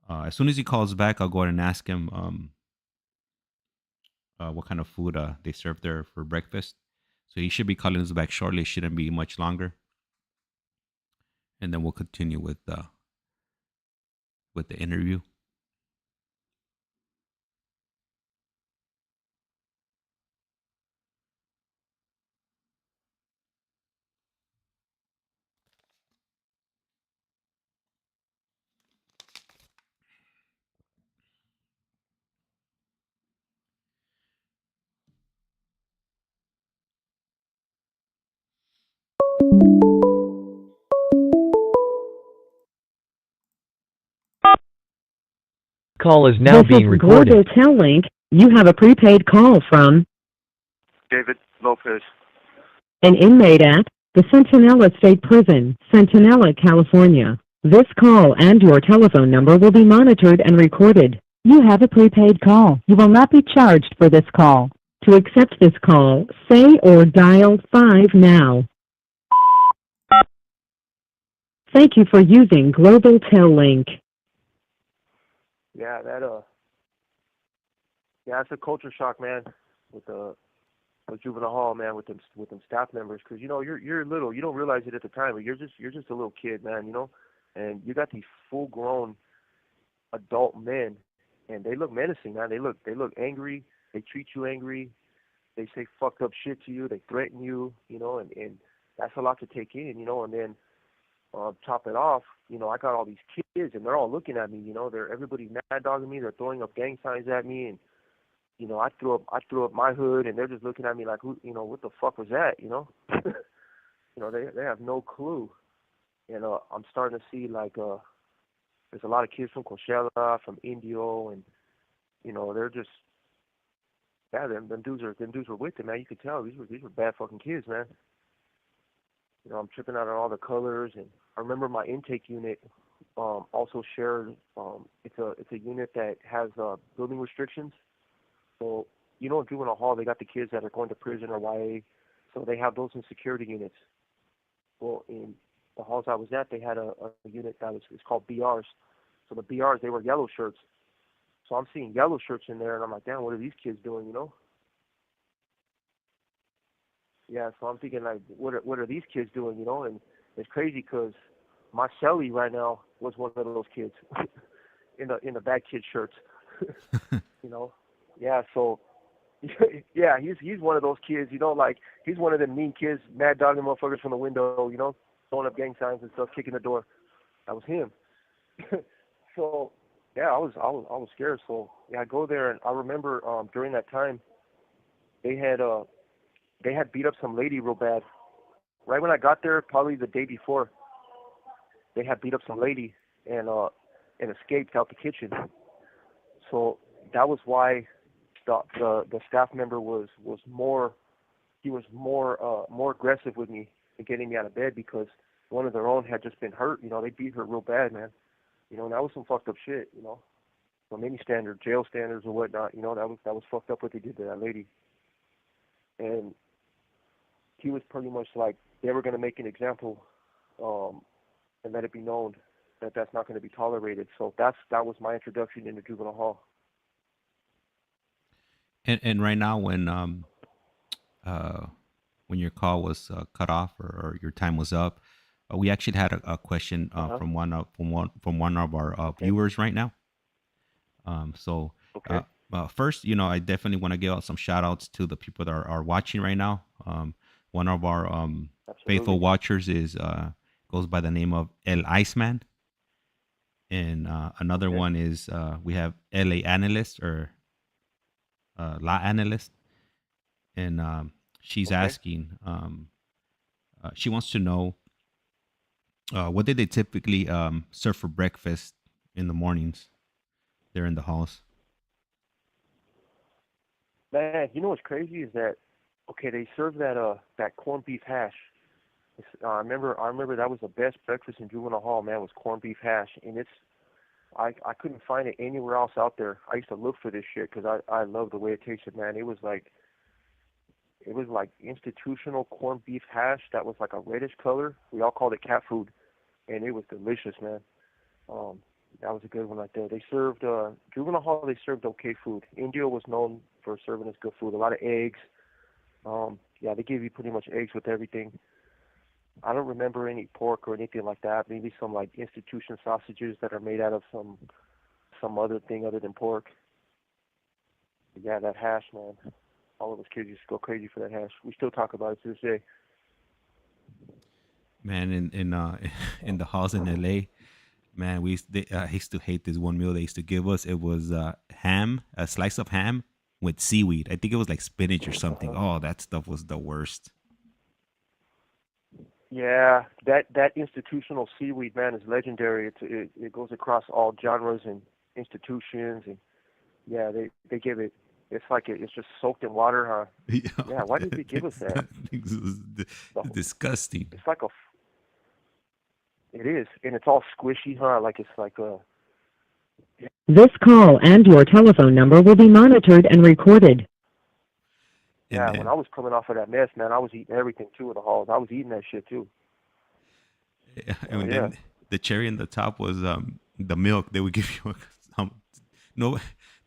As soon as he calls back, I'll go ahead and ask him what kind of food they serve there for breakfast. So he should be calling us back shortly. It shouldn't be much longer, and then we'll continue with the interview. Call is now This is being Global recorded. Tel-Link. You have a prepaid call from David Lopez. an inmate at the Centinela State Prison, Centinela, California. This call and your telephone number will be monitored and recorded. You have a prepaid call. You will not be charged for this call. To accept this call, say or dial 5 now. Thank you for using Global Tel-Link. Yeah, yeah, it's a culture shock, man, with the with juvenile hall, man, with them staff members, because you know you're little, you don't realize it at the time, but you're just a little kid, man, you know, and you got these full grown adult men, and they look menacing, man. They look angry. They treat you angry. They say fucked up shit to you. They threaten you, you know, and that's a lot to take in, you know. And then top it off, you know, I got all these kids, and they're all looking at me, you know. Everybody's mad dogging me. They're throwing up gang signs at me, and you know, I threw up my hood, and they're just looking at me like, who, you know, what the fuck was that, you know? You know, they have no clue. And I'm starting to see like there's a lot of kids from Coachella, from Indio, and you know, they're just yeah, them dudes were with it, man. You could tell these were bad fucking kids, man. You know, I'm tripping out on all the colors, and I remember my intake unit also shared. It's a unit that has building restrictions. So you know, in juvenile hall, they got the kids that are going to prison or YA, so they have those in security units. Well, in the halls I was at, they had a unit that was it's called BRs. So the BRs, they were yellow shirts. So I'm seeing yellow shirts in there, and I'm like, damn, what are these kids doing? You know? Yeah. So I'm thinking like, what are these kids doing? You know? And it's crazy because my cellie right now was one of those kids in the bad kid shirts. You know? Yeah. So Yeah, he's one of those kids, like he's one of them mean kids, mad dogging motherfuckers from the window, throwing up gang signs and stuff, kicking the door. That was him. So yeah, I was scared. So yeah, I go there and I remember during that time they had uh they had beat up some lady real bad. Right when I got there, probably the day before, they had beat up some lady and escaped out the kitchen. So that was why the staff member was more he was more aggressive with me in getting me out of bed because one of their own had just been hurt. They beat her real bad, man. And that was some fucked up shit. From any standard, jail standards or whatnot. That was fucked up what they did to that lady. And he was pretty much like they were gonna make an example, um, and let it be known that that's not going to be tolerated. So that was my introduction into juvenile hall. And right now, uh, when your call was cut off or your time was up, we actually had a question Uh huh. from one of our Okay. viewers right now. So uh, Okay. first, I definitely want to give out some shout outs to the people that are watching right now. One of our faithful Absolutely. watchers is goes by the name of El Iceman, and another Okay. one is we have LA Analyst or La Analyst, and she's Okay. asking, she wants to know what did they typically serve for breakfast in the mornings there in the halls. Man, what's crazy is that okay, they serve that corned beef hash. I remember that was the best breakfast in juvenile hall. Man, was corned beef hash, and I couldn't find it anywhere else out there. I used to look for this shit because I love the way it tasted. Man, it was like institutional corned beef hash that was like a reddish color. We all called it cat food, and it was delicious, man. Um, that was a good one right there. They served juvenile hall. They served okay food. India was known for serving us good food. A lot of eggs. Yeah, they gave you pretty much eggs with everything. I don't remember any pork or anything like that. Maybe some like institution sausages that are made out of some other thing other than pork. But yeah, that hash, man. All of us kids used to go crazy for that hash. We still talk about it to this day. Man, in in the halls in LA, man, I used to hate this one meal they used to give us. It was ham, a slice of ham with seaweed. I think it was like spinach or something. Uh-huh. Oh, that stuff was the worst. Yeah, that institutional seaweed, man, is legendary. It goes across all genres and institutions, and yeah, they give it. It's just soaked in water, huh? Yeah, Yeah, why did they give us that? that thing was The, disgusting. it's like a, it is, and it's all squishy, huh? Like it's like a, This call and your telephone number will be monitored and recorded. And yeah. When I then was coming off of that mess, man, I was eating everything too in the halls. I was eating that shit too. Oh and yeah, then the cherry on the top was the milk. They would give you no,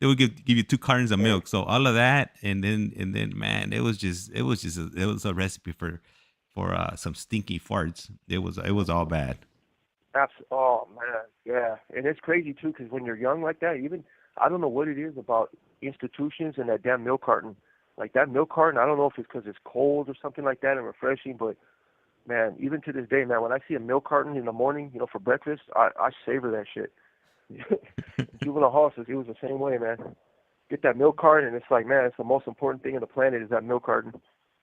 they would give you 2 cartons of hey, milk. So all of that, and then man, it was a recipe for some stinky farts. It was all bad. oh man, yeah. And it's crazy too, because when you're young like that, even I don't know what it is about institutions and that damn milk carton. Like that milk carton, I don't know if it's because it's cold or something like that and refreshing, but man, even to this day, man, when I see a milk carton in the morning, for breakfast, I savor that shit. Juvenile Hall says it was the same way, man. Get that milk carton, and it's like, man, it's the most important thing on the planet is that milk carton.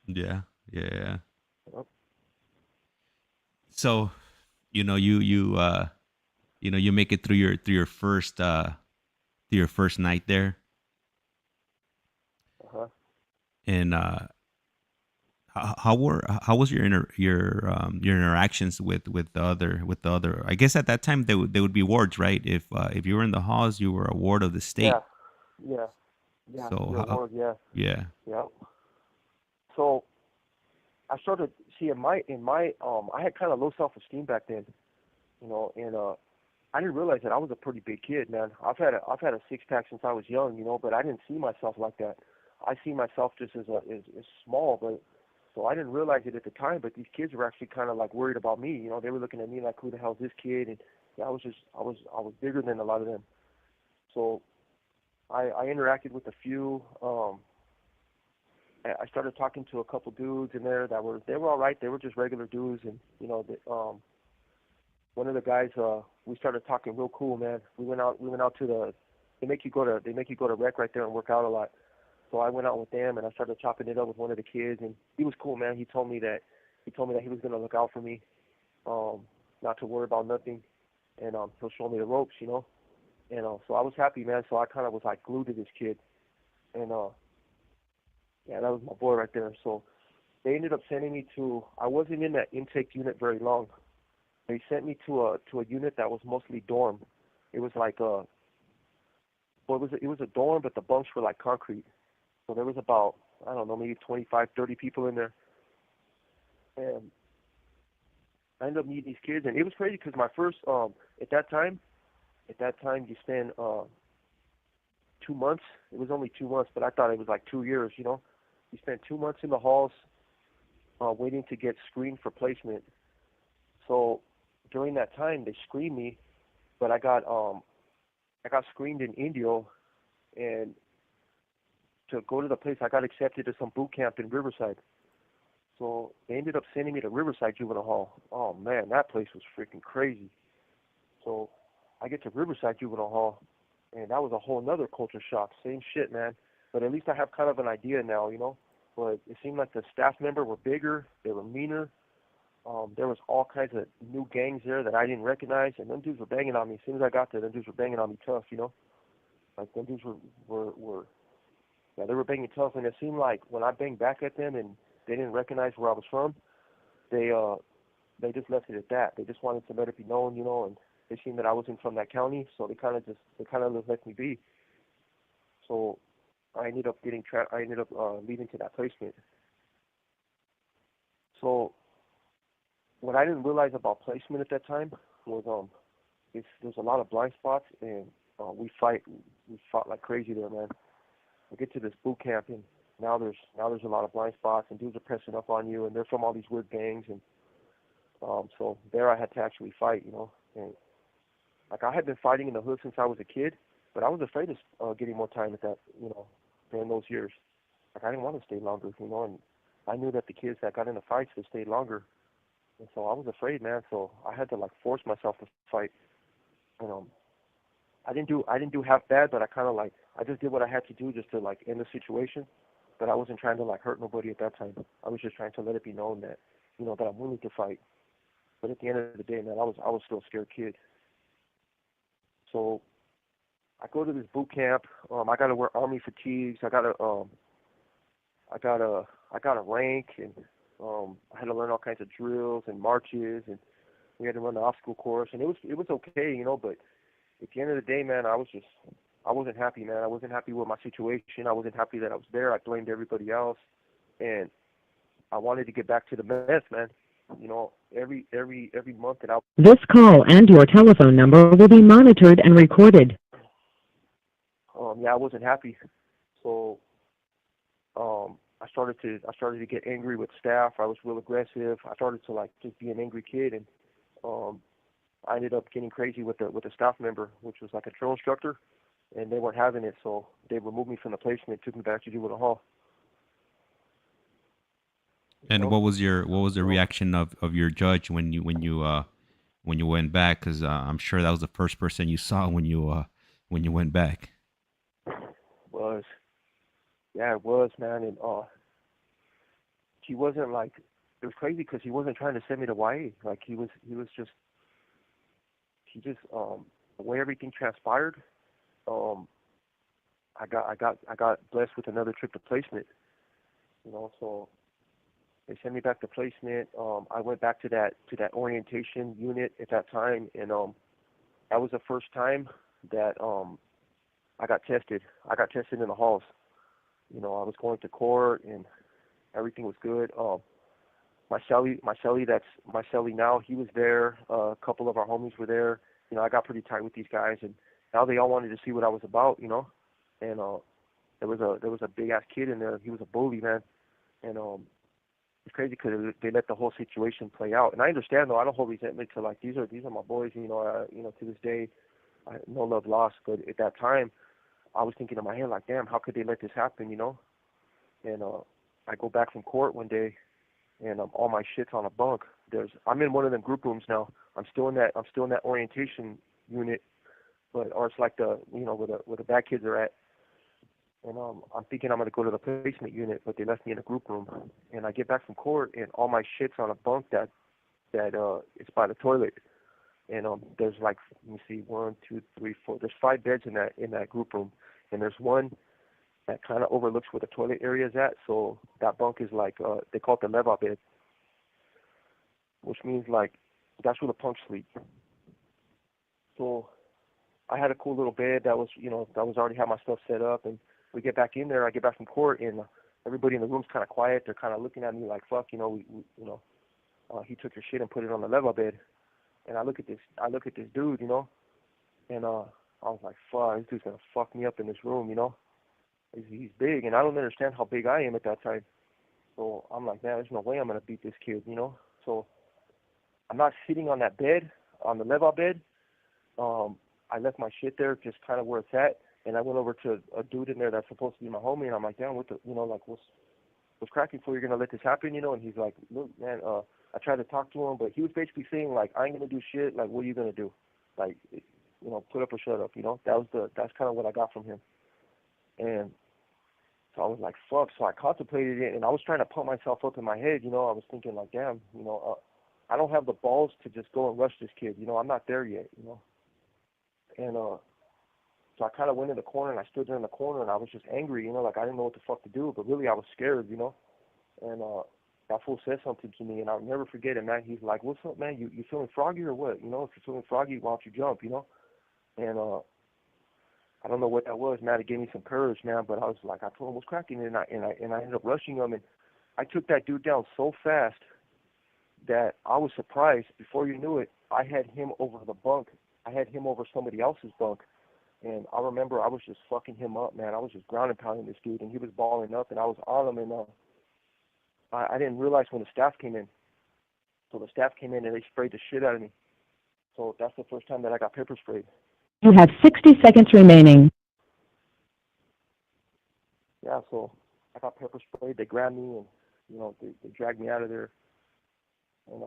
Yeah, yeah. Yep. So you make it through your first night there, Uh-huh. and how was your interactions with the other. I guess at that time they would be wards, right? If you were in the halls, you were a ward of the Yeah, state. yeah, yeah. So You're a ward, yeah, yeah. yeah. So I started see in my I had kind of low self-esteem back then, and I didn't realize that I was a pretty big kid, man. I've had a six pack since I was young, but I didn't see myself like that. I see myself just as small, but so I didn't realize it at the time. But these kids were actually kind of like worried about me. They were looking at me like, who the hell's this kid? And yeah, I was bigger than a lot of them. So I interacted with a few. I started talking to a couple dudes in there that were all right. They were just regular dudes, and one of the guys, we started talking real cool, man. We went out to the they make you go to rec right there and work out a lot. So I went out with them and I started chopping it up with one of the kids, and he was cool, man. He told me that he was gonna look out for me, not to worry about nothing, and he'll show me the ropes, And so I was happy, man. So I kind of was like glued to this kid, and yeah, that was my boy right there. So they ended up sending me to. I wasn't in that intake unit very long. They sent me to a unit that was mostly dorm. It was like it was a dorm, but the bunks were like concrete. So there was about, I don't know, maybe 25, 30 people in there, and I ended up meeting these kids, and it was crazy because my first at that time you spend 2 months. It was only 2 months, but I thought it was like 2 years. You spend 2 months in the halls waiting to get screened for placement. So during that time, they screened me, but I got screened in Indio, and to go to the place, I got accepted to some boot camp in Riverside. So they ended up sending me to Riverside Juvenile Hall. Oh man, that place was freaking crazy. So I get to Riverside Juvenile Hall, and that was a whole nother culture shock. Same shit, man. But at least I have kind of an idea now. But it seemed like the staff member were bigger, they were meaner. There was all kinds of new gangs there that I didn't recognize, and them dudes were banging on me. As soon as I got there, them dudes were banging on me tough. Like them dudes were yeah, they were banging tough, and it seemed like when I banged back at them and they didn't recognize where I was from, they just left it at that. They just wanted to let it be known, and they seen that I wasn't from that county, so they kind of just let me be. So I ended up leading to that placement. So what I didn't realize about placement at that time was there's a lot of blind spots, and we fought like crazy there, man. I get to this boot camp, and now there's a lot of blind spots, and dudes are pressing up on you, and they're from all these weird gangs, and so there I had to actually fight. And like I had been fighting in the hood since I was a kid, but I was afraid of getting more time at that, during those years. Like I didn't want to stay longer, and I knew that the kids that got into fights would stay longer, and so I was afraid, man. So I had to like force myself to fight, and I didn't do half bad, but I just did what I had to do just to like end the situation. But I wasn't trying to like hurt nobody at that time. I was just trying to let it be known that that I'm willing to fight. But at the end of the day, man, I was still a scared kid. So I go to this boot camp. I got to wear army fatigues. I got a rank, and I had to learn all kinds of drills and marches, and we had to run the obstacle course, and it was okay. But at the end of the day, man, I wasn't happy, man. I wasn't happy with my situation. I wasn't happy that I was there. I blamed everybody else, and I wanted to get back to the mess, man. Every month that This call and your telephone number will be monitored and recorded. yeah, I wasn't happy. So I started to get angry with staff. I was real aggressive. I started to like just be an angry kid, and um, I ended up getting crazy with the staff member, which was like a drill instructor, and they weren't having it, so they removed me from the placement, took me back to juvenile hall. You And know, what was the so reaction of your judge when you went back? Because I'm sure that was the first person you saw when you went back. was yeah, it was, man, and he wasn't like it was crazy because he wasn't trying to send me to YA. Like he was just he just the way everything transpired. Um, I got blessed with another trip to placement. So they sent me back to placement. I went back to that orientation unit at that time, and that was the first time that I got tested. I got tested in the halls. I was going to court, and everything was good. My cellie now, he was there. A couple of our homies were there. I got pretty tight with these guys, and now they all wanted to see what I was about. And there was a big ass kid in there. He was a bully, man, and it's crazy because they let the whole situation play out. And I understand though. I don't hold resentment to like these are my boys. To this day, no love lost. But at that time, I was thinking in my head like, damn, how could they let this happen? And I go back from court one day, and all my shit's on a bunk. I'm in one of them group rooms now. I'm still in that orientation unit, or it's like where the bad kids are at. And I'm thinking I'm gonna go to the placement unit, but they left me in a group room. And I get back from court, and all my shit's on a bunk that it's by the toilet. And there's like, let me see, 1, 2, 3, 4. There's 5 beds in that group room, and there's one that kind of overlooks where the toilet area is at. So that bunk is like they call it the leva bed, which means like that's where the punks sleep. So I had a cool little bed that was already had my stuff set up, and we get back in there. I get back from court, and everybody in the room's kind of quiet. They're kind of looking at me like, "Fuck, he took your shit and put it on the leva bed." And I look at this dude, and I was like, "Fuck, this dude's gonna fuck me up in this room, He's big, and I don't understand how big I am at that time. So I'm like, man, there's no way I'm gonna beat this kid. So I'm not sitting on that bed, on the leva bed. I left my shit there, just kind of where it's at, and I went over to a dude in there that's supposed to be my homie, and I'm like, damn, what's cracking for? You're gonna let this happen, And he's like, look, man, I tried to talk to him, but he was basically saying like, I ain't gonna do shit. Like, what are you gonna do? Like, put up or shut up. That's kind of what I got from him. And so I was like, fuck. So I contemplated it, and I was trying to pump myself up in my head. I was thinking like, damn, I don't have the balls to just go and rush this kid. I'm not there yet. And so I kind of went in the corner, and I stood there in the corner, and I was just angry. Like I didn't know what the fuck to do, but really I was scared. And that fool said something to me, and I'll never forget it, man. He's like, what's up, man? You feeling froggy or what? If you're feeling froggy, why don't you jump? And I don't know what that was, man. It gave me some courage, man. But I was like, I told him what's cracking, and I ended up rushing him, and I took that dude down so fast that I was surprised. Before you knew it, I had him over the bunk. I had him over somebody else's bunk, and I remember I was just fucking him up, man. I was just ground and pounding this dude, and he was balling up, and I was on him, and I didn't realize when the staff came in. So the staff came in, and they sprayed the shit out of me. So that's the first time that I got pepper sprayed. You have 60 seconds remaining. Yeah, so I got pepper sprayed. They grabbed me, and they dragged me out of there. And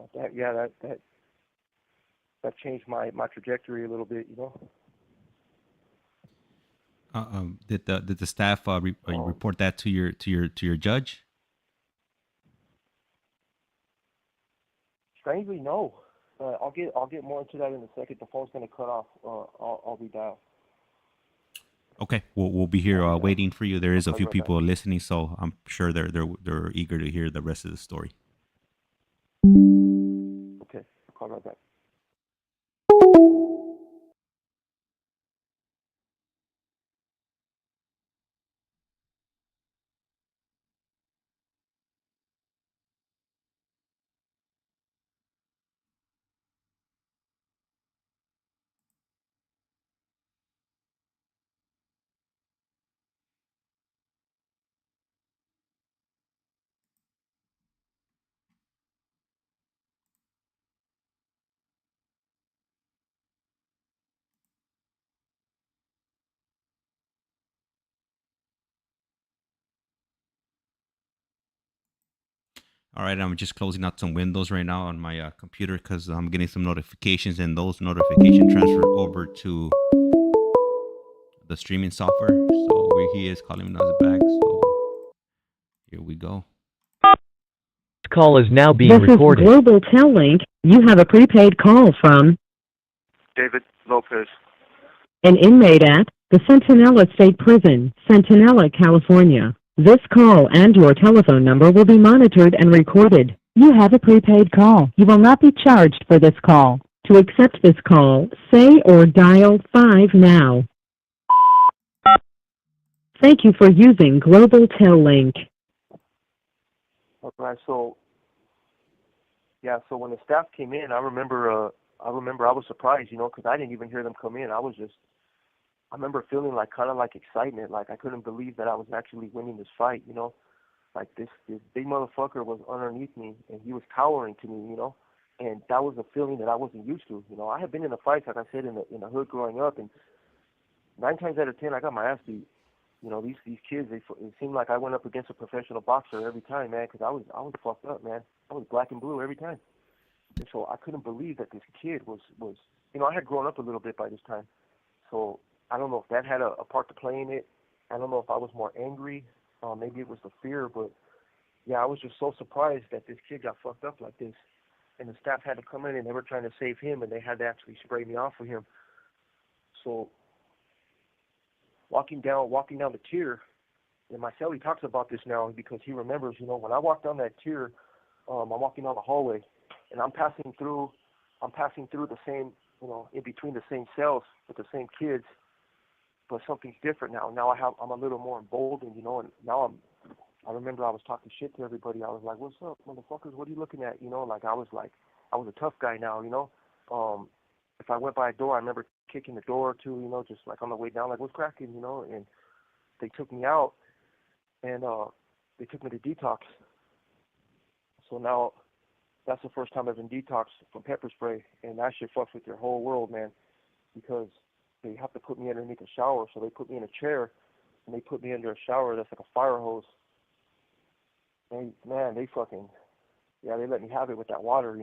that changed my trajectory a little bit. Did the staff report that to your judge? Strangely, no. I'll get more into that in a second. The phone's gonna cut off. I'll be down. Okay, we'll be here waiting for you. There is a I'll be few right people listening, so I'm sure they're eager to hear the rest of the story. Okay, I'll call right back. All right, I'm just closing out some windows right now on my computer because I'm getting some notifications, and those notifications transfer over to the streaming software. So he is calling us back. So here we go. This call is now being This recorded. is Global Tel Link. You have a prepaid call from David Lopez. an inmate at the Centinela State Prison, Centinela, California. This call and your telephone number will be monitored and recorded. You have a prepaid call. You will not be charged for this call. To accept this call, say or dial 5 now. Thank you for using Global Tel Link. Okay, so when the staff came in, I remember I was surprised, because I didn't even hear them come in. I remember feeling like kind of like excitement, like I couldn't believe that I was actually winning this fight, like this big motherfucker was underneath me and he was cowering to me, and that was a feeling that I wasn't used to. I had been in the fights, like I said, in the hood growing up, and 9 times out of 10 I got my ass beat, these kids, it seemed like I went up against a professional boxer every time, man, because I was fucked up, man. I was black and blue every time. And so I couldn't believe that this kid was I had grown up a little bit by this time. So I don't know if that had a part to play in it. I don't know if I was more angry. Maybe it was the fear, but yeah, I was just so surprised that this kid got fucked up like this. And the staff had to come in and they were trying to save him, and they had to actually spray me off for him. So walking down the tier, and Marcelli talks about this now because he remembers, when I walked down that tier, I'm walking down the hallway, and I'm passing through the same, in between the same cells with the same kids, but something's different now. Now I'm a little more emboldened, and now I remember I was talking shit to everybody. I was like, "What's up, motherfuckers? What are you looking at?" I was a tough guy now, If I went by a door, I remember kicking the door too, just like on the way down, like, "What's cracking?" And they took me out, and they took me to detox. So now that's the first time I've been detoxed from pepper spray, and that shit fucks with your whole world, man, because they have to put me underneath a shower. So they put me in a chair, and they put me under a shower that's like a fire hose. And man, they let me have it with that water,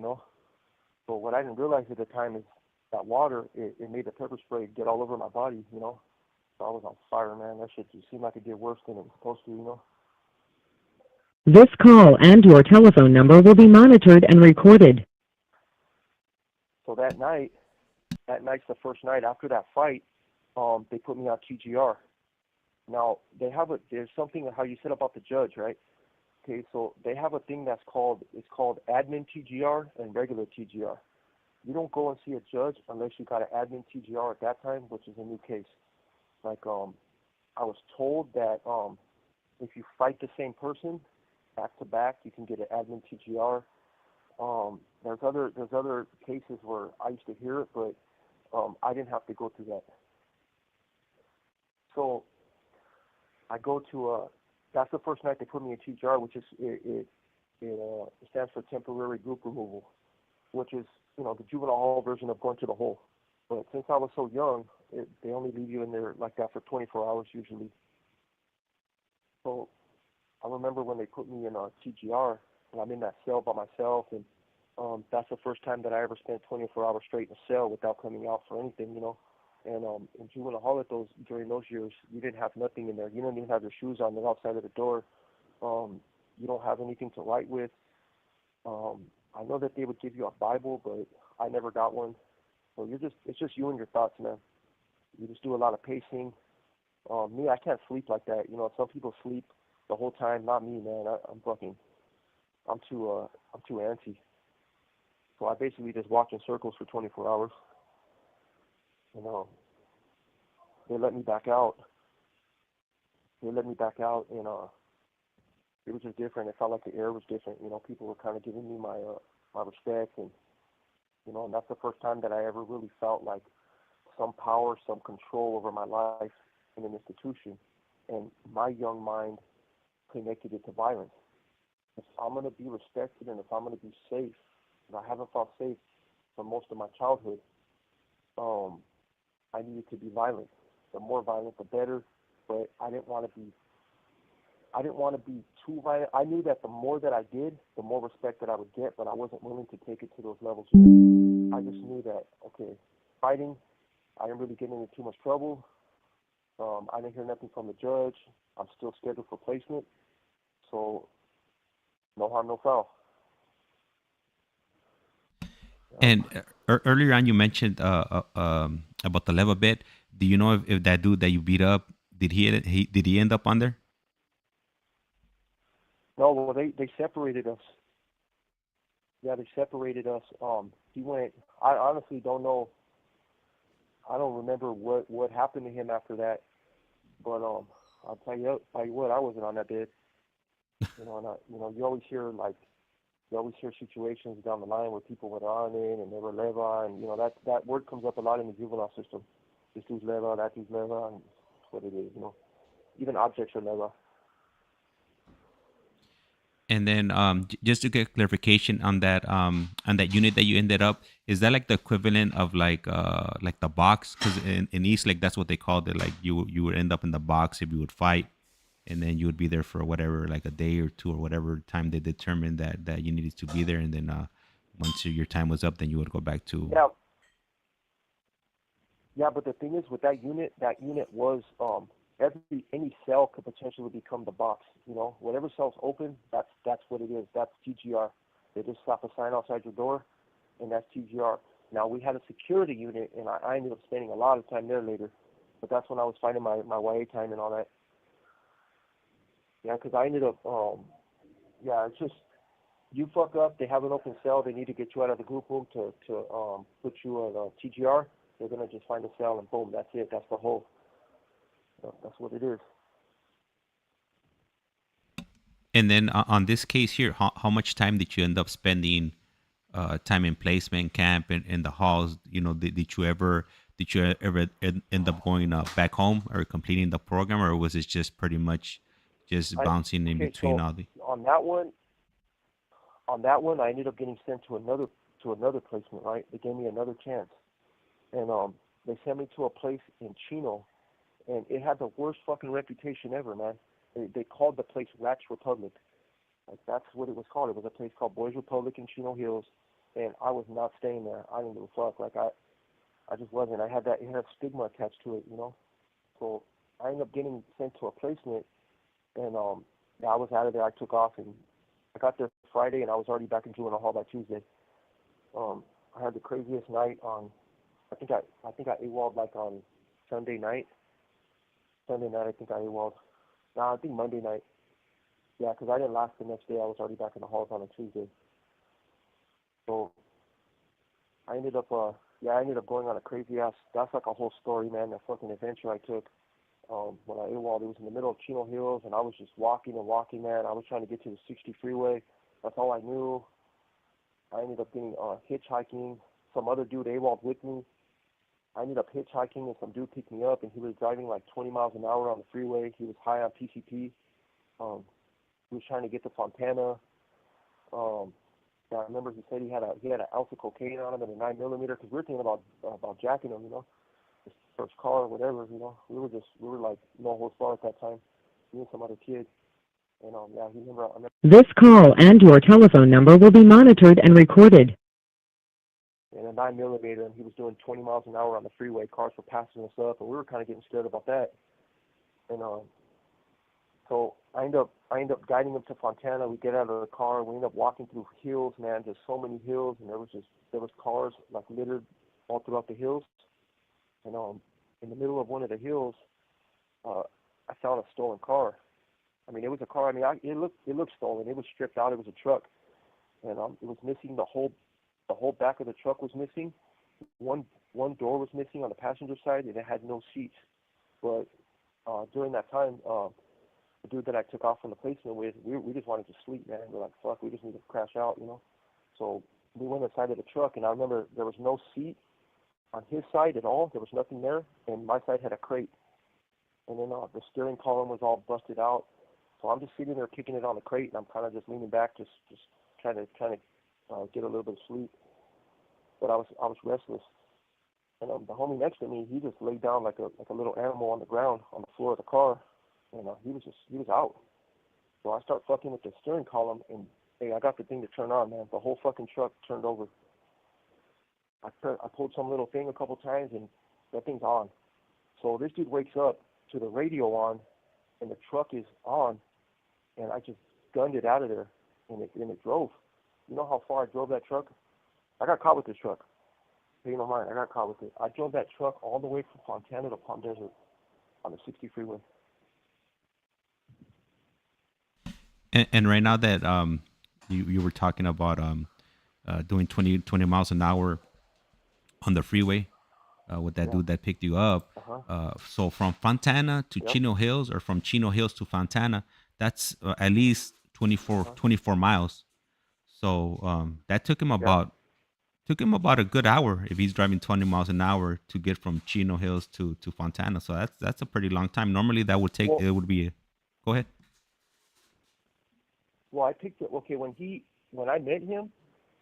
But what I didn't realize at the time is that water, it made the pepper spray get all over my body, So I was on fire, man. That shit just seemed like it did worse than it was supposed to, This call and your telephone number will be monitored and recorded. So that night's the first night after that fight, they put me on TGR. Now, there's something how you said about the judge, right? Okay, so they have a thing it's called admin TGR and regular TGR. You don't go and see a judge unless you got an admin TGR at that time, which is a new case. Like, I was told that if you fight the same person back to back, you can get an admin TGR. There's other cases where I used to hear it, but I didn't have to go through that. So I go to that's the first night they put me in TGR, which is it stands for temporary group removal, which is the juvenile hall version of going to the hole. But since I was so young, they only leave you in there like that for 24 hours usually. So I remember when they put me in TGR, and I'm in that cell by myself, and that's the first time that I ever spent 24 hours straight in a cell without coming out for anything, And in juvenile hall during those years, you didn't have nothing in there. You didn't even have your shoes on the outside of the door. You don't have anything to write with. I know that they would give you a Bible, but I never got one. So it's just you and your thoughts, man. You just do a lot of pacing. Me, I can't sleep like that. Some people sleep the whole time. Not me, man. I'm too antsy. So I basically just walk in circles for 24 hours. They let me back out. And it was just different. It felt like the air was different. People were kind of giving me my respect, and and that's the first time that I ever really felt like some power, some control over my life in an institution. And my young mind connected it to violence. If I'm going to be respected and if I'm going to be safe, and I haven't felt safe for most of my childhood, I needed to be violent. The more violent, the better. But I didn't want to be too violent. I knew that the more that I did, the more respect that I would get, but I wasn't willing to take it to those levels yet. I just knew that, okay, fighting, I didn't really get into too much trouble. I didn't hear nothing from the judge. I'm still scheduled for placement. So, no harm, no foul. And earlier on, you mentioned about the level bit. Do you know if that dude that you beat up did he end up on there? No, well, they separated us. Yeah, they separated us. He went. I honestly don't know. I don't remember what happened to him after that. But I'll tell you what, I wasn't on that bed. And you always hear situations down the line where people were on it and they were leva, and that word comes up a lot in the juvenile system. This dude's leva, that dude's leva, and that's what it is. Even objects are leva. And then just to get clarification on that unit that you ended up, is that like the equivalent of like the box? Because in East, like that's what they called it. Like you would end up in the box if you would fight, and then you would be there for whatever, like a day or two or whatever time they determined that you needed to be there, and then once your time was up, then you would go back to. Yeah, yeah, but the thing is, with that unit was any cell could potentially become the box. You know, whatever cell's open, that's what it is. That's TGR. They just slap a sign outside your door, and that's TGR. Now we had a security unit, and I ended up spending a lot of time there later. But that's when I was finding my YA time and all that. Yeah, because I ended up, yeah, it's just you fuck up. They have an open cell. They need to get you out of the group room to put you in TGR. They're gonna just find a cell and boom, that's it. That's the whole. That's what it is. And then on this case here, how much time did you end up spending time in placement camp and in the halls? You know, did you ever end up going back home or completing the program, or was it just pretty much just I bouncing in Okay, between so all the? on that one, I ended up getting sent to another placement. Right, they gave me another chance, and they sent me to a place in Chino, and it had the worst fucking reputation ever, man. They called the place Wax Republic. Like that's what it was called. It was a place called Boys Republic in Chino Hills, and I was not staying there. I didn't give a fuck. Like I just wasn't. It had stigma attached to it, you know. So I ended up getting sent to a placement, and yeah, I was out of there. I took off, and I got there Friday, and I was already back in juvenile hall by Tuesday. I had the craziest night on. I think I AWOL'd like on Sunday night. Sunday night, I think I AWOL'd. Nah, I think Monday night. Yeah, 'cause I didn't last the next day. I was already back in the halls on a Tuesday. So I ended up, yeah, I ended up going on a crazy ass. That's like a whole story, man. That fucking adventure I took. When I AWOL'd, it was in the middle of Chino Hills, and I was just walking and walking, man. I was trying to get to the 60 freeway. That's all I knew. I ended up getting hitchhiking. Some other dude AWOL'd with me. I ended up hitchhiking, and some dude picked me up, and he was driving like 20 miles an hour on the freeway. He was high on PCP. Um, he was trying to get to Fontana. Um, yeah, I remember he said he had an ounce of cocaine on him and a 9 millimeter because we were thinking about jacking him, you know, his first car or whatever, you know. We were like no holds barred at that time. Me and some other kid, and yeah, he remember. I remember This call and your telephone number will be monitored and recorded. and a 9 millimeter, and he was doing 20 miles an hour on the freeway. Cars were passing us up, and we were kind of getting scared about that. And so I end up guiding him to Fontana. We get out of the car. We end up walking through hills, man. Just so many hills, and there was cars like littered all throughout the hills. And in the middle of one of the hills, I found a stolen car. I mean, it was a car. I mean, it looked stolen. It was stripped out. It was a truck, and it was missing the whole back of the truck was missing. One door was missing on the passenger side, and it had no seats. But during that time, the dude that I took off from the placement with, we just wanted to sleep, man. We're like, fuck, we just need to crash out, you know. So we went inside of the truck, and I remember there was no seat on his side at all. There was nothing there, and my side had a crate. And then the steering column was all busted out. So I'm just sitting there kicking it on the crate, and I'm kind of just leaning back, just trying to get a little bit of sleep. But I was restless. And the homie next to me, he just laid down like a little animal on the ground on the floor of the car, and he was out. So I start fucking with the steering column, and hey, I got the thing to turn on, man. The whole fucking truck turned over. I pulled some little thing a couple times, and that thing's on. So this dude wakes up to the radio on, and the truck is on, and I just gunned it out of there, and it drove. You know how far I drove that truck? I got caught with this truck. Pay no mind, I got caught with it. I drove that truck all the way from Fontana to Palm Desert on the 60 freeway. And right now that you were talking about doing 20 miles an hour on the freeway with that Yeah. dude that picked you up. So from Fontana to Yep. Chino Hills, or from Chino Hills to Fontana, that's at least 24 miles. So that Yeah. took him about a good hour if he's driving 20 miles an hour to get from Chino Hills to Fontana. So that's a pretty long time. Normally that would take Well, it would be. Go ahead. Well, I picked it. Okay, when I met him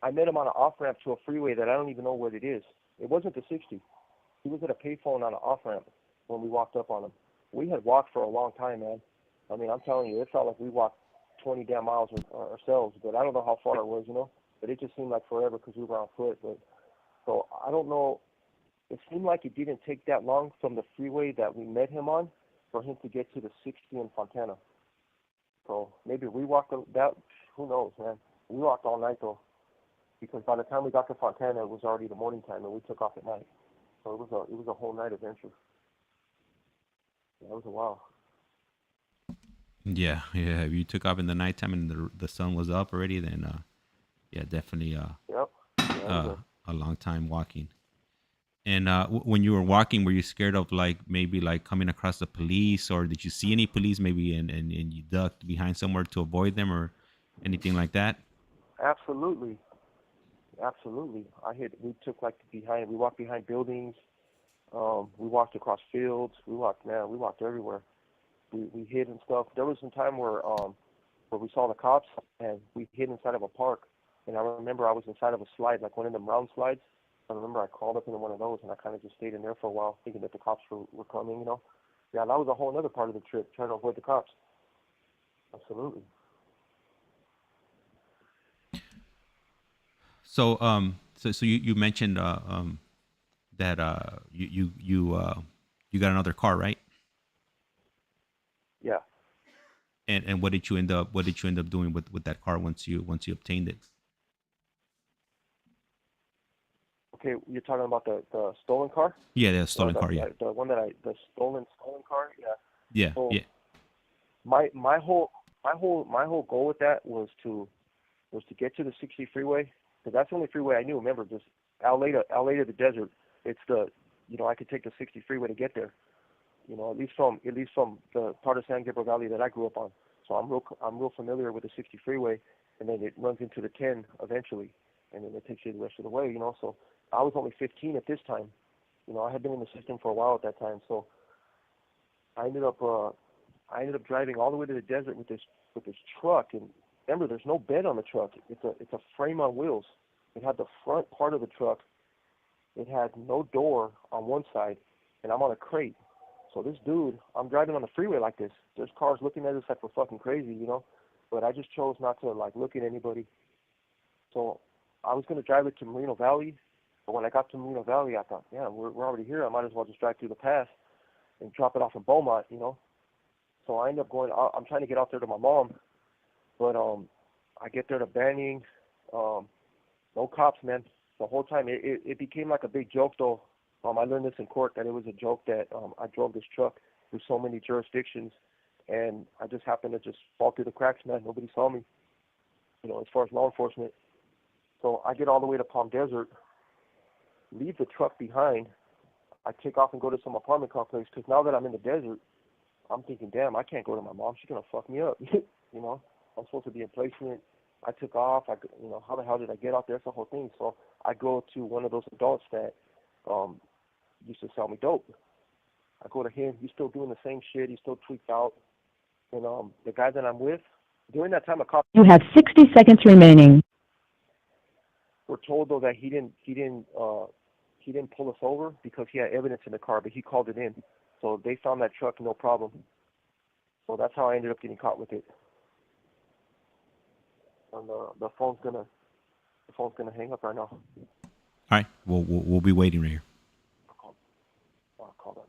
on an off ramp to a freeway that I don't even know what it is. It wasn't the 60. He was at a payphone on an off ramp when we walked up on him. We had walked for a long time, man. I mean, I'm telling you, it felt like we walked 20 damn miles ourselves, but I don't know how far it was, you know. But it just seemed like forever because we were on foot. But so I don't know. It seemed like it didn't take that long from the freeway that we met him on for him to get to the 60 in Fontana. So maybe we walked that. Who knows, man? We walked all night though, because by the time we got to Fontana, it was already the morning time, and we took off at night. So it was a whole night adventure. Yeah, it was a while. Yeah, yeah. If you took off in the nighttime and the sun was up already, then yeah, definitely Yep. Yeah, a long time walking. And when you were walking, were you scared of like maybe like coming across the police, or did you see any police maybe and you ducked behind somewhere to avoid them or anything like that? absolutely, absolutely. We took like behind. We walked behind buildings. We walked across fields. We walked everywhere. We hid and stuff. There was some time where we saw the cops and we hid inside of a park. And I remember I was inside of a slide, like one of them round slides. I remember I crawled up into one of those and I kind of just stayed in there for a while, thinking that the cops were coming, you know. Yeah, that was a whole other part of the trip, trying to avoid the cops. Absolutely. So you mentioned that you got another car, right? Yeah. And what did you end up doing with that car once you obtained it? Okay, you're talking about the stolen car? Yeah, the stolen car. Yeah. The one the stolen car? Yeah. Yeah. So Yeah. my whole goal with that was to get to the 60 freeway, because that's the only freeway I knew. Remember, just LA to the desert. It's I could take the 60 freeway to get there. You know, at least from the part of San Gabriel Valley that I grew up on. So I'm real familiar with the 60 freeway, and then it runs into the 10 eventually, and then it takes you the rest of the way. You know, so I was only 15 at this time. You know, I had been in the system for a while at that time, so I ended up driving all the way to the desert with this truck. And remember, there's no bed on the truck. It's a frame on wheels. It had the front part of the truck. It had no door on one side, and I'm on a crate. So this dude, I'm driving on the freeway like this. There's cars looking at us like we're fucking crazy, you know. But I just chose not to like look at anybody. So I was gonna drive it to Moreno Valley, but when I got to Moreno Valley, I thought, yeah, we're already here. I might as well just drive through the pass and drop it off in Beaumont, you know. So I end up going. I'm trying to get out there to my mom, but I get there to Banning. No cops, man. The whole time it became like a big joke, though. I learned this in court, that it was a joke that I drove this truck through so many jurisdictions, and I just happened to just fall through the cracks, man. Nobody saw me, you know, as far as law enforcement. So I get all the way to Palm Desert, leave the truck behind. I take off and go to some apartment complex, because now that I'm in the desert, I'm thinking, damn, I can't go to my mom. She's going to fuck me up. You know, I'm supposed to be in placement. I took off. How the hell did I get out there? It's the whole thing. So I go to one of those adults that used to sell me dope. I go to him. He's still doing the same shit. He's still tweaked out. And the guy that I'm with, during that time, a cop. You have 60 seconds remaining. We're told though that he didn't pull us over because he had evidence in the car, but he called it in. So they found that truck, no problem. So that's how I ended up getting caught with it. And the phone's gonna hang up right now. All right. We'll be waiting right here. I'll call them.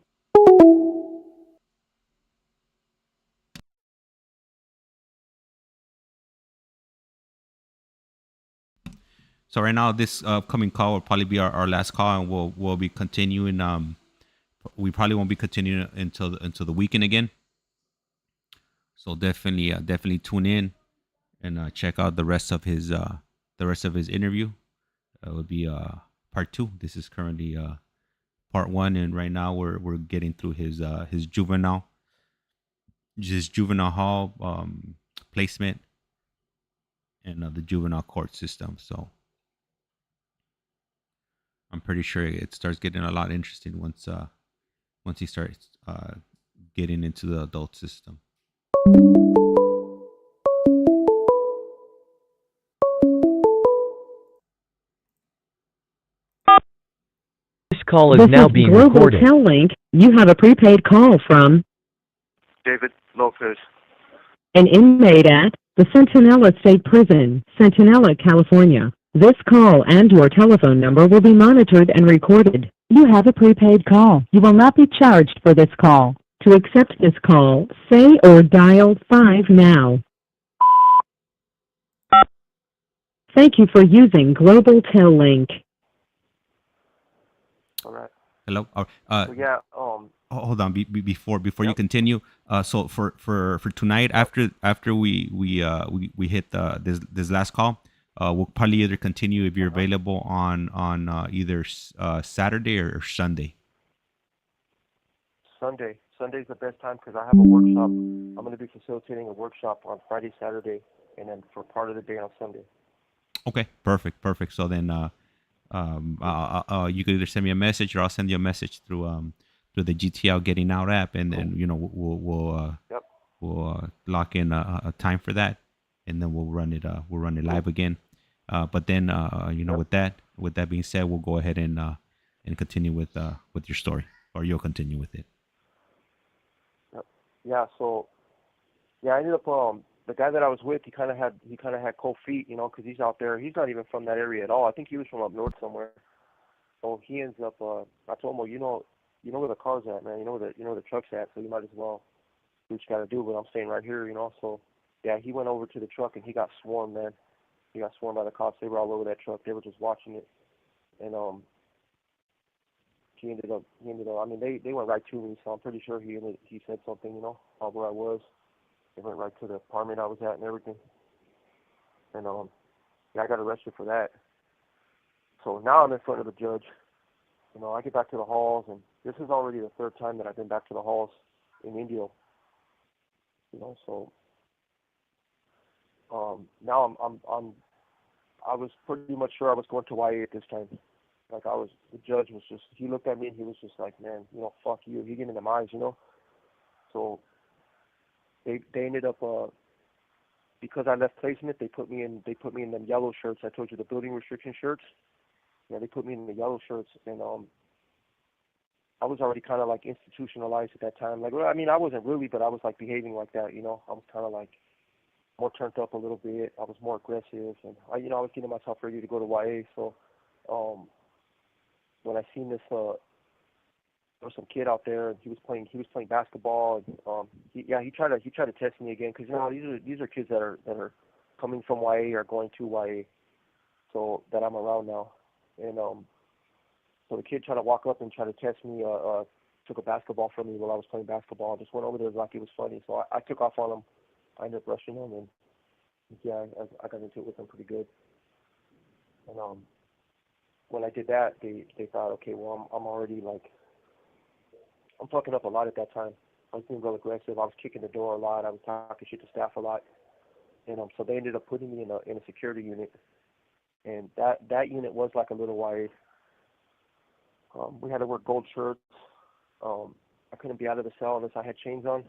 So right now, this upcoming call will probably be our last call, and we'll be continuing. We probably won't be continuing until the weekend again. So definitely tune in and check out the rest of his interview. It would be part 2. This is currently part 1, and right now we're getting through his juvenile hall placement and the juvenile court system. So I'm pretty sure it starts getting a lot interesting once he starts getting into the adult system. call is This now is being Global recorded. Tel Link. You have a prepaid call from David Lopez. an inmate at the Centinela State Prison, Centinela, California. This call and your telephone number will be monitored and recorded. You have a prepaid call. You will not be charged for this call. To accept this call, say or dial 5 now. Thank you for using Global Tel Link. All right. Hello. So yeah, Hold on. Before you Yep. continue, so for tonight, after we hit this last call, we'll probably either continue if you're available on either Saturday or Sunday. Sunday. Sunday's the best time because I have a workshop. I'm going to be facilitating a workshop on Friday, Saturday, and then for part of the day on Sunday. Okay, perfect. So then, you can either send me a message or I'll send you a message through the GTL Getting Out app, and then Yep. we'll lock in a time for that, and then we'll run it live again. But then Yep. with that being said, we'll go ahead and continue with your story, or you'll continue with it. Yep. Yeah. So yeah, I ended up the guy that I was with, he kind of had cold feet, you know, because he's out there. He's not even from that area at all. I think he was from up north somewhere. So he ends up. I told him, well, you know where the car's at, man. You know where the truck's at. So you might as well do what you got to do. But I'm staying right here, you know. So yeah, he went over to the truck and he got swarmed, man. He got swarmed by the cops. They were all over that truck. They were just watching it, and he ended up. I mean, they went right to me. So I'm pretty sure he said something, you know, about where I was. They went right to the apartment I was at and everything. And yeah, I got arrested for that. So now I'm in front of the judge. You know, I get back to the halls, and this is already the third time that I've been back to the halls in Indio. You know, so now I was pretty much sure I was going to YA at this time. Like the judge was just, he looked at me and he was just like, man, you know, fuck you. He gave me the eyes, you know. So they ended up because I left placement, they put me in them yellow shirts. I told you, the building restriction shirts. Yeah, they put me in the yellow shirts, and I was already kind of like institutionalized at that time. Like, well, I mean, I wasn't really, but I was like behaving like that, you know. I was kind of like more turned up a little bit. I was more aggressive, and I was getting myself ready to go to YA. So when I seen this, there was some kid out there, and he was playing basketball, and he tried to test me again, because you know these are kids that are coming from YA or going to YA, so that I'm around now, and so the kid tried to walk up and try to test me, took a basketball from me while I was playing basketball, and just went over there like it was funny. So I took off on him. I ended up rushing him, and yeah, I got into it with him pretty good. And when I did that, they thought, okay, well, I'm already like, I'm fucking up a lot at that time. I was being real aggressive. I was kicking the door a lot. I was talking shit to staff a lot. And so they ended up putting me in a security unit. And that unit was like a little YA. We had to wear gold shirts. I couldn't be out of the cell unless I had chains on.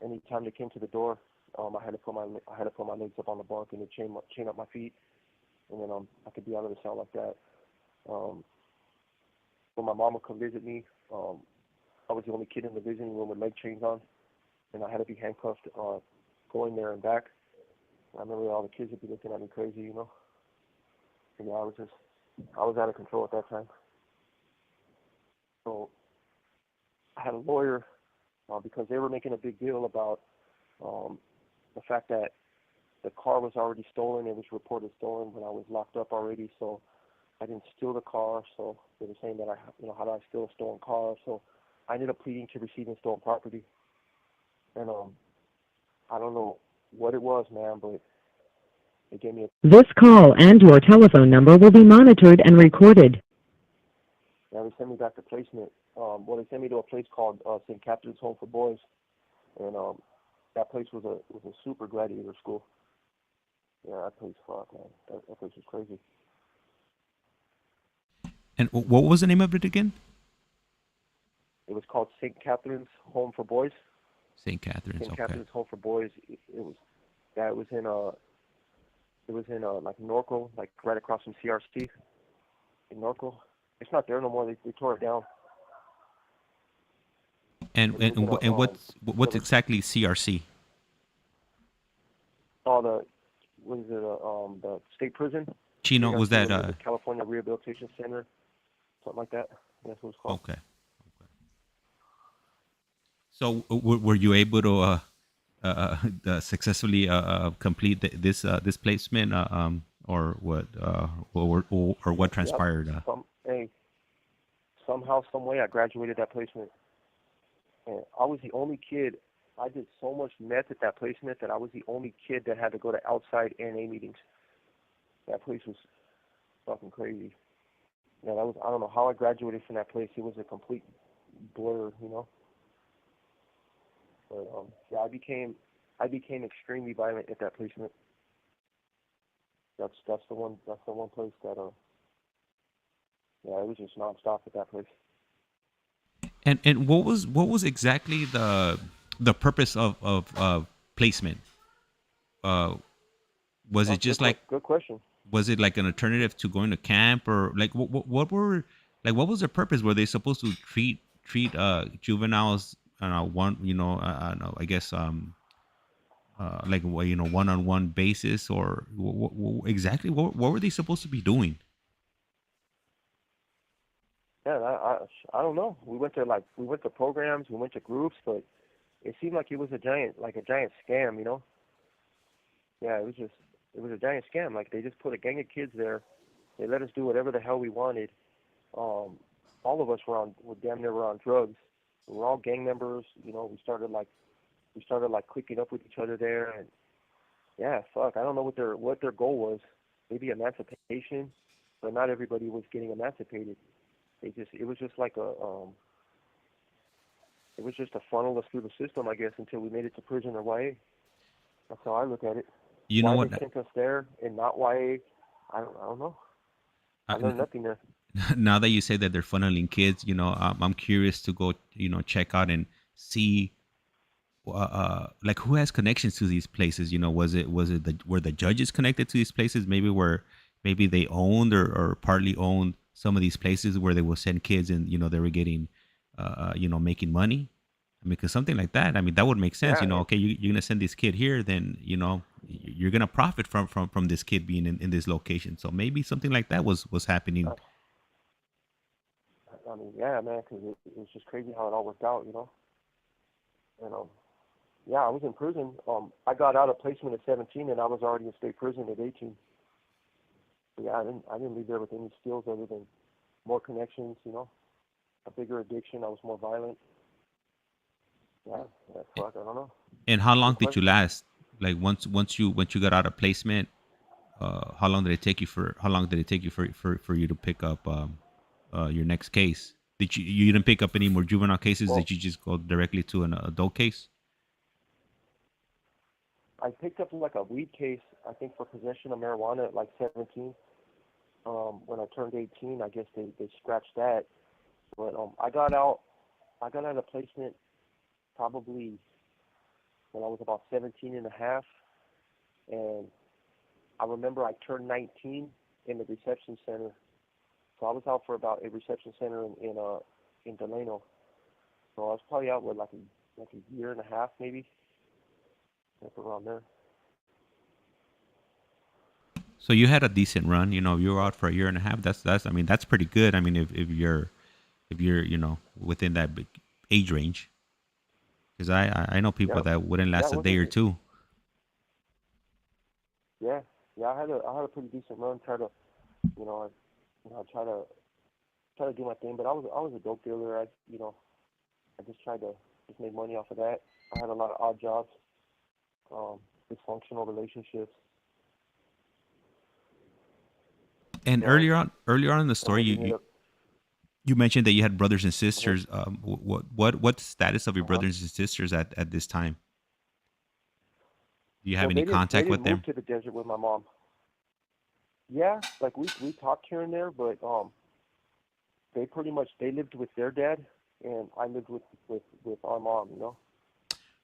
Anytime they came to the door, I had to put my legs up on the bunk and chain up my feet, and then I could be out of the cell like that. When my mom would come visit me, I was the only kid in the visiting room with leg chains on, and I had to be handcuffed going there and back. I remember all the kids would be looking at me crazy, you know. And yeah, I was out of control at that time. So I had a lawyer because they were making a big deal about the fact that the car was already stolen. It was reported stolen when I was locked up already. So I didn't steal the car. So they were saying that how do I steal a stolen car? So I ended up pleading to receiving stolen property. And I don't know what it was, man, but they gave me This call and your telephone number will be monitored and recorded. they sent me back to placement. Well, they sent me to a place called St. Catherine's Home for Boys, and that place was a super gladiator school. Yeah, that place, fuck, man, that place was crazy. And what was the name of it again? It was called St. Catherine's Home for Boys. St. Catherine's. St. Okay. Catherine's Home for Boys. It was in like Norco, like right across from CRC in Norco. It's not there no more. They tore it down. And But it and, was in and a what- and what's there was exactly CRC? all the what is it the state prison. Chino, was CRC, that what is it? California Rehabilitation Center, something like that. That's what it's called. okay? So were you able to successfully complete this placement, or what, or what Yep. transpired? Hey, somehow, some way, I graduated that placement, and I was the only kid. I did so much meth at that placement that I was the only kid that had to go to outside NA meetings. That place was fucking crazy. Yeah, that was, I don't know how I graduated from that place. It was a complete blur, you know. But yeah, I became extremely violent at that placement. That's the one place that yeah, it was just nonstop at that place. And what was exactly the purpose of placement? Uh, was it just like, Good question. was it like an alternative to going to camp, or like what were, like, what was their purpose? Were they supposed to treat juveniles on a one, I don't know, I guess, like, well, one-on-one basis, or exactly what were they supposed to be doing? Yeah, I don't know. We went to programs, we went to groups, but it seemed like it was a giant scam, you know. Yeah, it was a giant scam. Like they just put a gang of kids there. They let us do whatever the hell we wanted. All of us were damn near on drugs. We were all gang members. You know, we started like clicking up with each other there, and yeah, fuck. I don't know what their goal was. Maybe emancipation, but not everybody was getting emancipated. It was just like it was just to funnel us through the system, I guess, until we made it to prison or YA. That's how I look at it. You know Why what? they sent us there and not YA, I don't know. I learned nothing there. Now that you say that they're funneling kids, I'm curious to go, check out and see, like, who has connections to these places. Was it were the judges connected to these places? Maybe they owned, or partly owned some of these places where they will send kids, and they were getting, making money. I mean, because something like that, I mean, that would make sense. Yeah, Okay, you're gonna send this kid here, then you're gonna profit from this kid being in this location. So maybe something like that was happening. I mean, yeah, man, because it was just crazy how it all worked out, you know. And yeah, I was in prison. I got out of placement at 17, and I was already in state prison at 18. So, yeah, I didn't leave there with any skills other than more connections, you know, a bigger addiction. I was more violent. Yeah, fuck, I don't know. And how long Good did you question. last? Like, once you got out of placement, how long did it take you for you to pick up, your next case? You didn't pick up any more juvenile cases? Well, Did you just go directly to an adult case? I picked up like a weed case, I think, for possession of marijuana at like 17. When I turned 18, I guess they scratched that. But I got out of placement probably when I was about 17 and a half, and I remember I turned 19 in the reception center. So I was out for about a reception center in Delano. So I was probably out with like a year and a half maybe, like around there. So you had a decent run. You were out for a year and a half. I mean, that's pretty good. I mean, if you're within that big age range, because I know people Yeah, that wouldn't yeah, last it a day or wasn't. two. Yeah, yeah, I had a pretty decent run. You know, I try to do my thing, but I was a dope dealer. I just tried to just make money off of that. I had a lot of odd jobs, dysfunctional relationships. And So earlier on in the I story, ended you up. you mentioned that you had brothers and Uh-huh, sisters. What status of your uh-huh. brothers and sisters at this time? Do you have Well, any they contact with didn't move them? to the desert with my mom. Yeah, like we talked here and there, but they pretty much they lived with their dad, and I lived with our mom. You know,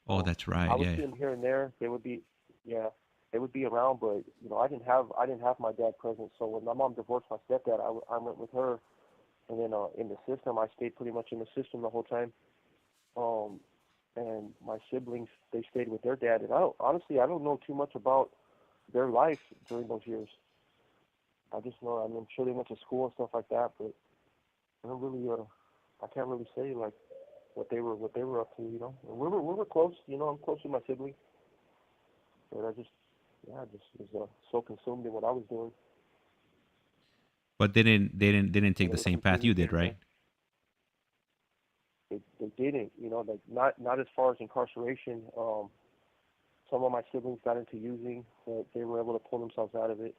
Oh, so that's I right. would Yeah. see them here and there. Yeah, they would be around, but I didn't have my dad present. So when my mom divorced my stepdad, I went with her, And then in the system, I stayed pretty much in the system the whole time. Um, and my siblings, they stayed with their dad. And I don't know too much about their life during those years. I just know, I mean, I'm sure they went to school and stuff like that, but I don't really, I can't really say like what they were up to, you know. And we were close, you know. I'm close with my siblings, but I just was so consumed in what I was doing. But they didn't take the They same didn't path see you anything, did, you know. right? They didn't, you know, like not as far as incarceration. Some of my siblings got into using, but they were able to pull themselves out of it,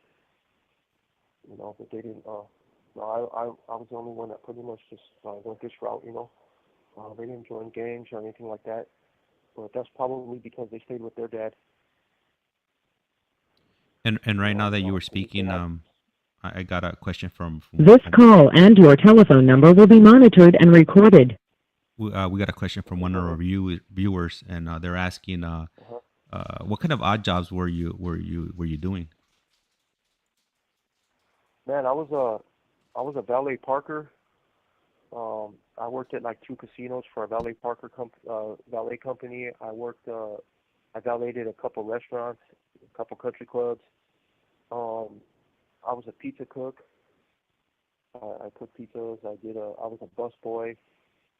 you know. But they didn't. No, I was the only one that pretty much just went this route, you know. They didn't join gangs or anything like that, but that's probably because they stayed with their dad. And You right know, now that you were they speaking, had. I got a question This call and your telephone number will be monitored and recorded. we got a question from Okay, one go of our ahead. viewers, and they're asking, Uh-huh. what kind of odd jobs were you doing? Man, I was a valet parker. I worked at like two casinos for a valet company. I valeted a couple restaurants, a couple country clubs. Um, I was a pizza cook. I cooked pizzas. I was a bus boy.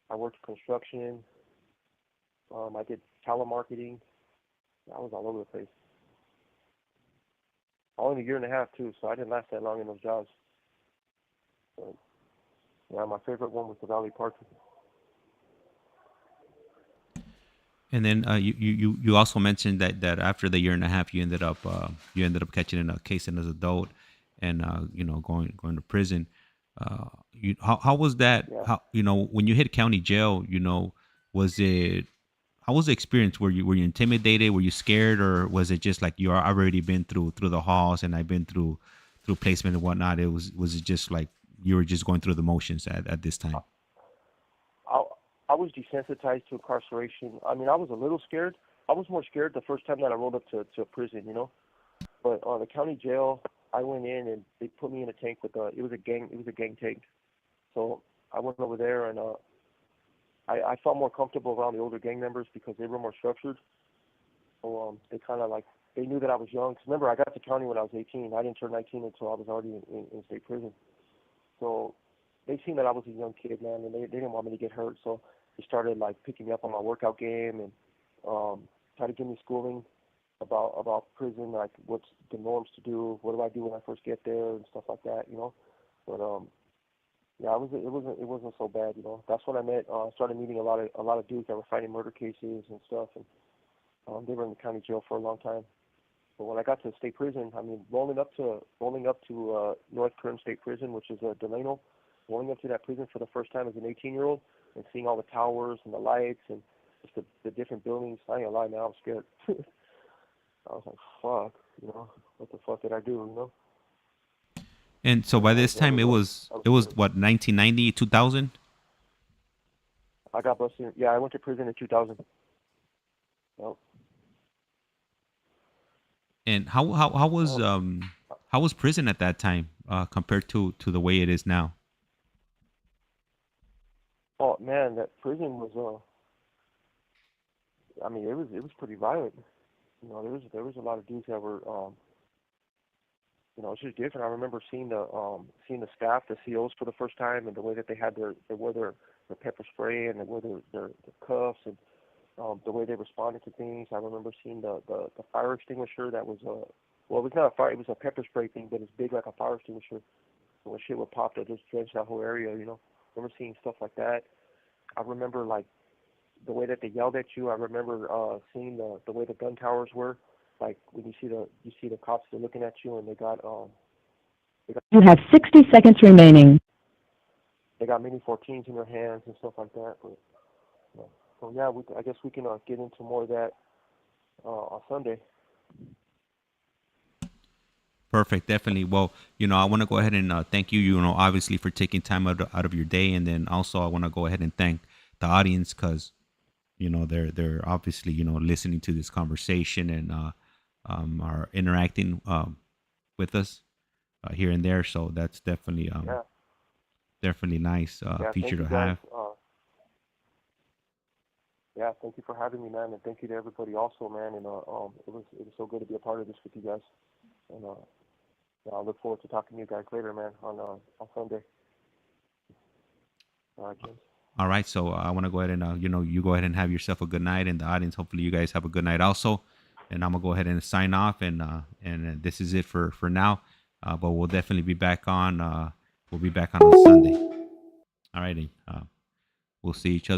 I worked construction. I did telemarketing. I was all over the place. All in a year and a half too, so I didn't last that long in those jobs. But yeah, my favorite one was the valet parking. And then you also mentioned that after the year and a half, you ended up catching a case as an adult, and going to prison. How was that? Yeah. How, when you hit county jail, was it how was the experience? Were you intimidated? Were you scared, or was it just like I've already been through the halls, and I've been through placement and whatnot? Was it just like you were just going through the motions at this time? I I was desensitized to incarceration. I mean, I was a little scared. I was more scared the first time that I rolled up to a prison, you know. But the county jail, I went in and they put me in a tank with it was a gang tank. So I went over there and I felt more comfortable around the older gang members because they were more structured. So they kind of like they knew that I was young. 'Cause remember, I got to county when I was 18. I didn't turn 19 until I was already in state prison. So they seen that I was a young kid, man, and they didn't want me to get hurt. So they started like picking me up on my workout game and try to give me schooling about prison, like what's the norms to do, what do I do when I first get there, and stuff like that, you know. But yeah, it wasn't so bad, you know. That's when I met started meeting a lot of dudes that were fighting murder cases and stuff, and they were in the county jail for a long time. But when I got to the state prison, I mean, rolling up to North Kern State Prison, which is Delano, rolling up to that prison for the first time as an 18-year-old and seeing all the towers and the lights and just the different buildings. I ain't gonna lie, man, I was scared. I was like, fuck, you know, what the fuck did I do, you know? And so But by this time, it was I was scared. what, 1990, 2000. I got busted. Yeah, I went to prison in 2000. Yep. And how was Um, prison at that time compared to the way it is now? oh man, that prison was I mean, it was pretty violent. You know, there was a lot of dudes that were you know, it's just different. I remember seeing the staff, the COs for the first time, and the way that they wore their pepper spray and they wore their cuffs and the way they responded to things. I remember seeing the fire extinguisher that was well, it was not a fire, it was a pepper spray thing, but it's big like a fire extinguisher. And when shit would pop, it just drench that whole area. You know, I remember seeing stuff like that. I remember like the way that they yelled at you. I remember seeing the way the gun towers were. Like when you see the cops, they're looking at you and You have 60 seconds remaining. they got mini 14s in their hands and stuff like that. But so yeah, I guess we can get into more of that on Sunday. Perfect, definitely. Well, I want to go ahead and thank you. Obviously for taking time out of your day, and then also I want to go ahead and thank the audience because they're obviously listening to this conversation and are interacting with us here and there. So that's definitely Yeah. Definitely nice Yeah, feature thank you to guys. have. Yeah, thank you for having me, man, and thank you to everybody also, man. And it was so good to be a part of this with you guys. And yeah, I look forward to talking to you guys later, man, on Sunday. All right, James. All right, so I want to go ahead and you go ahead and have yourself a good night, and the audience, hopefully, you guys have a good night also. And I'm gonna go ahead and sign off, and this is it for now. But we'll definitely be back on. We'll be back on Sunday. All righty. We'll see each other.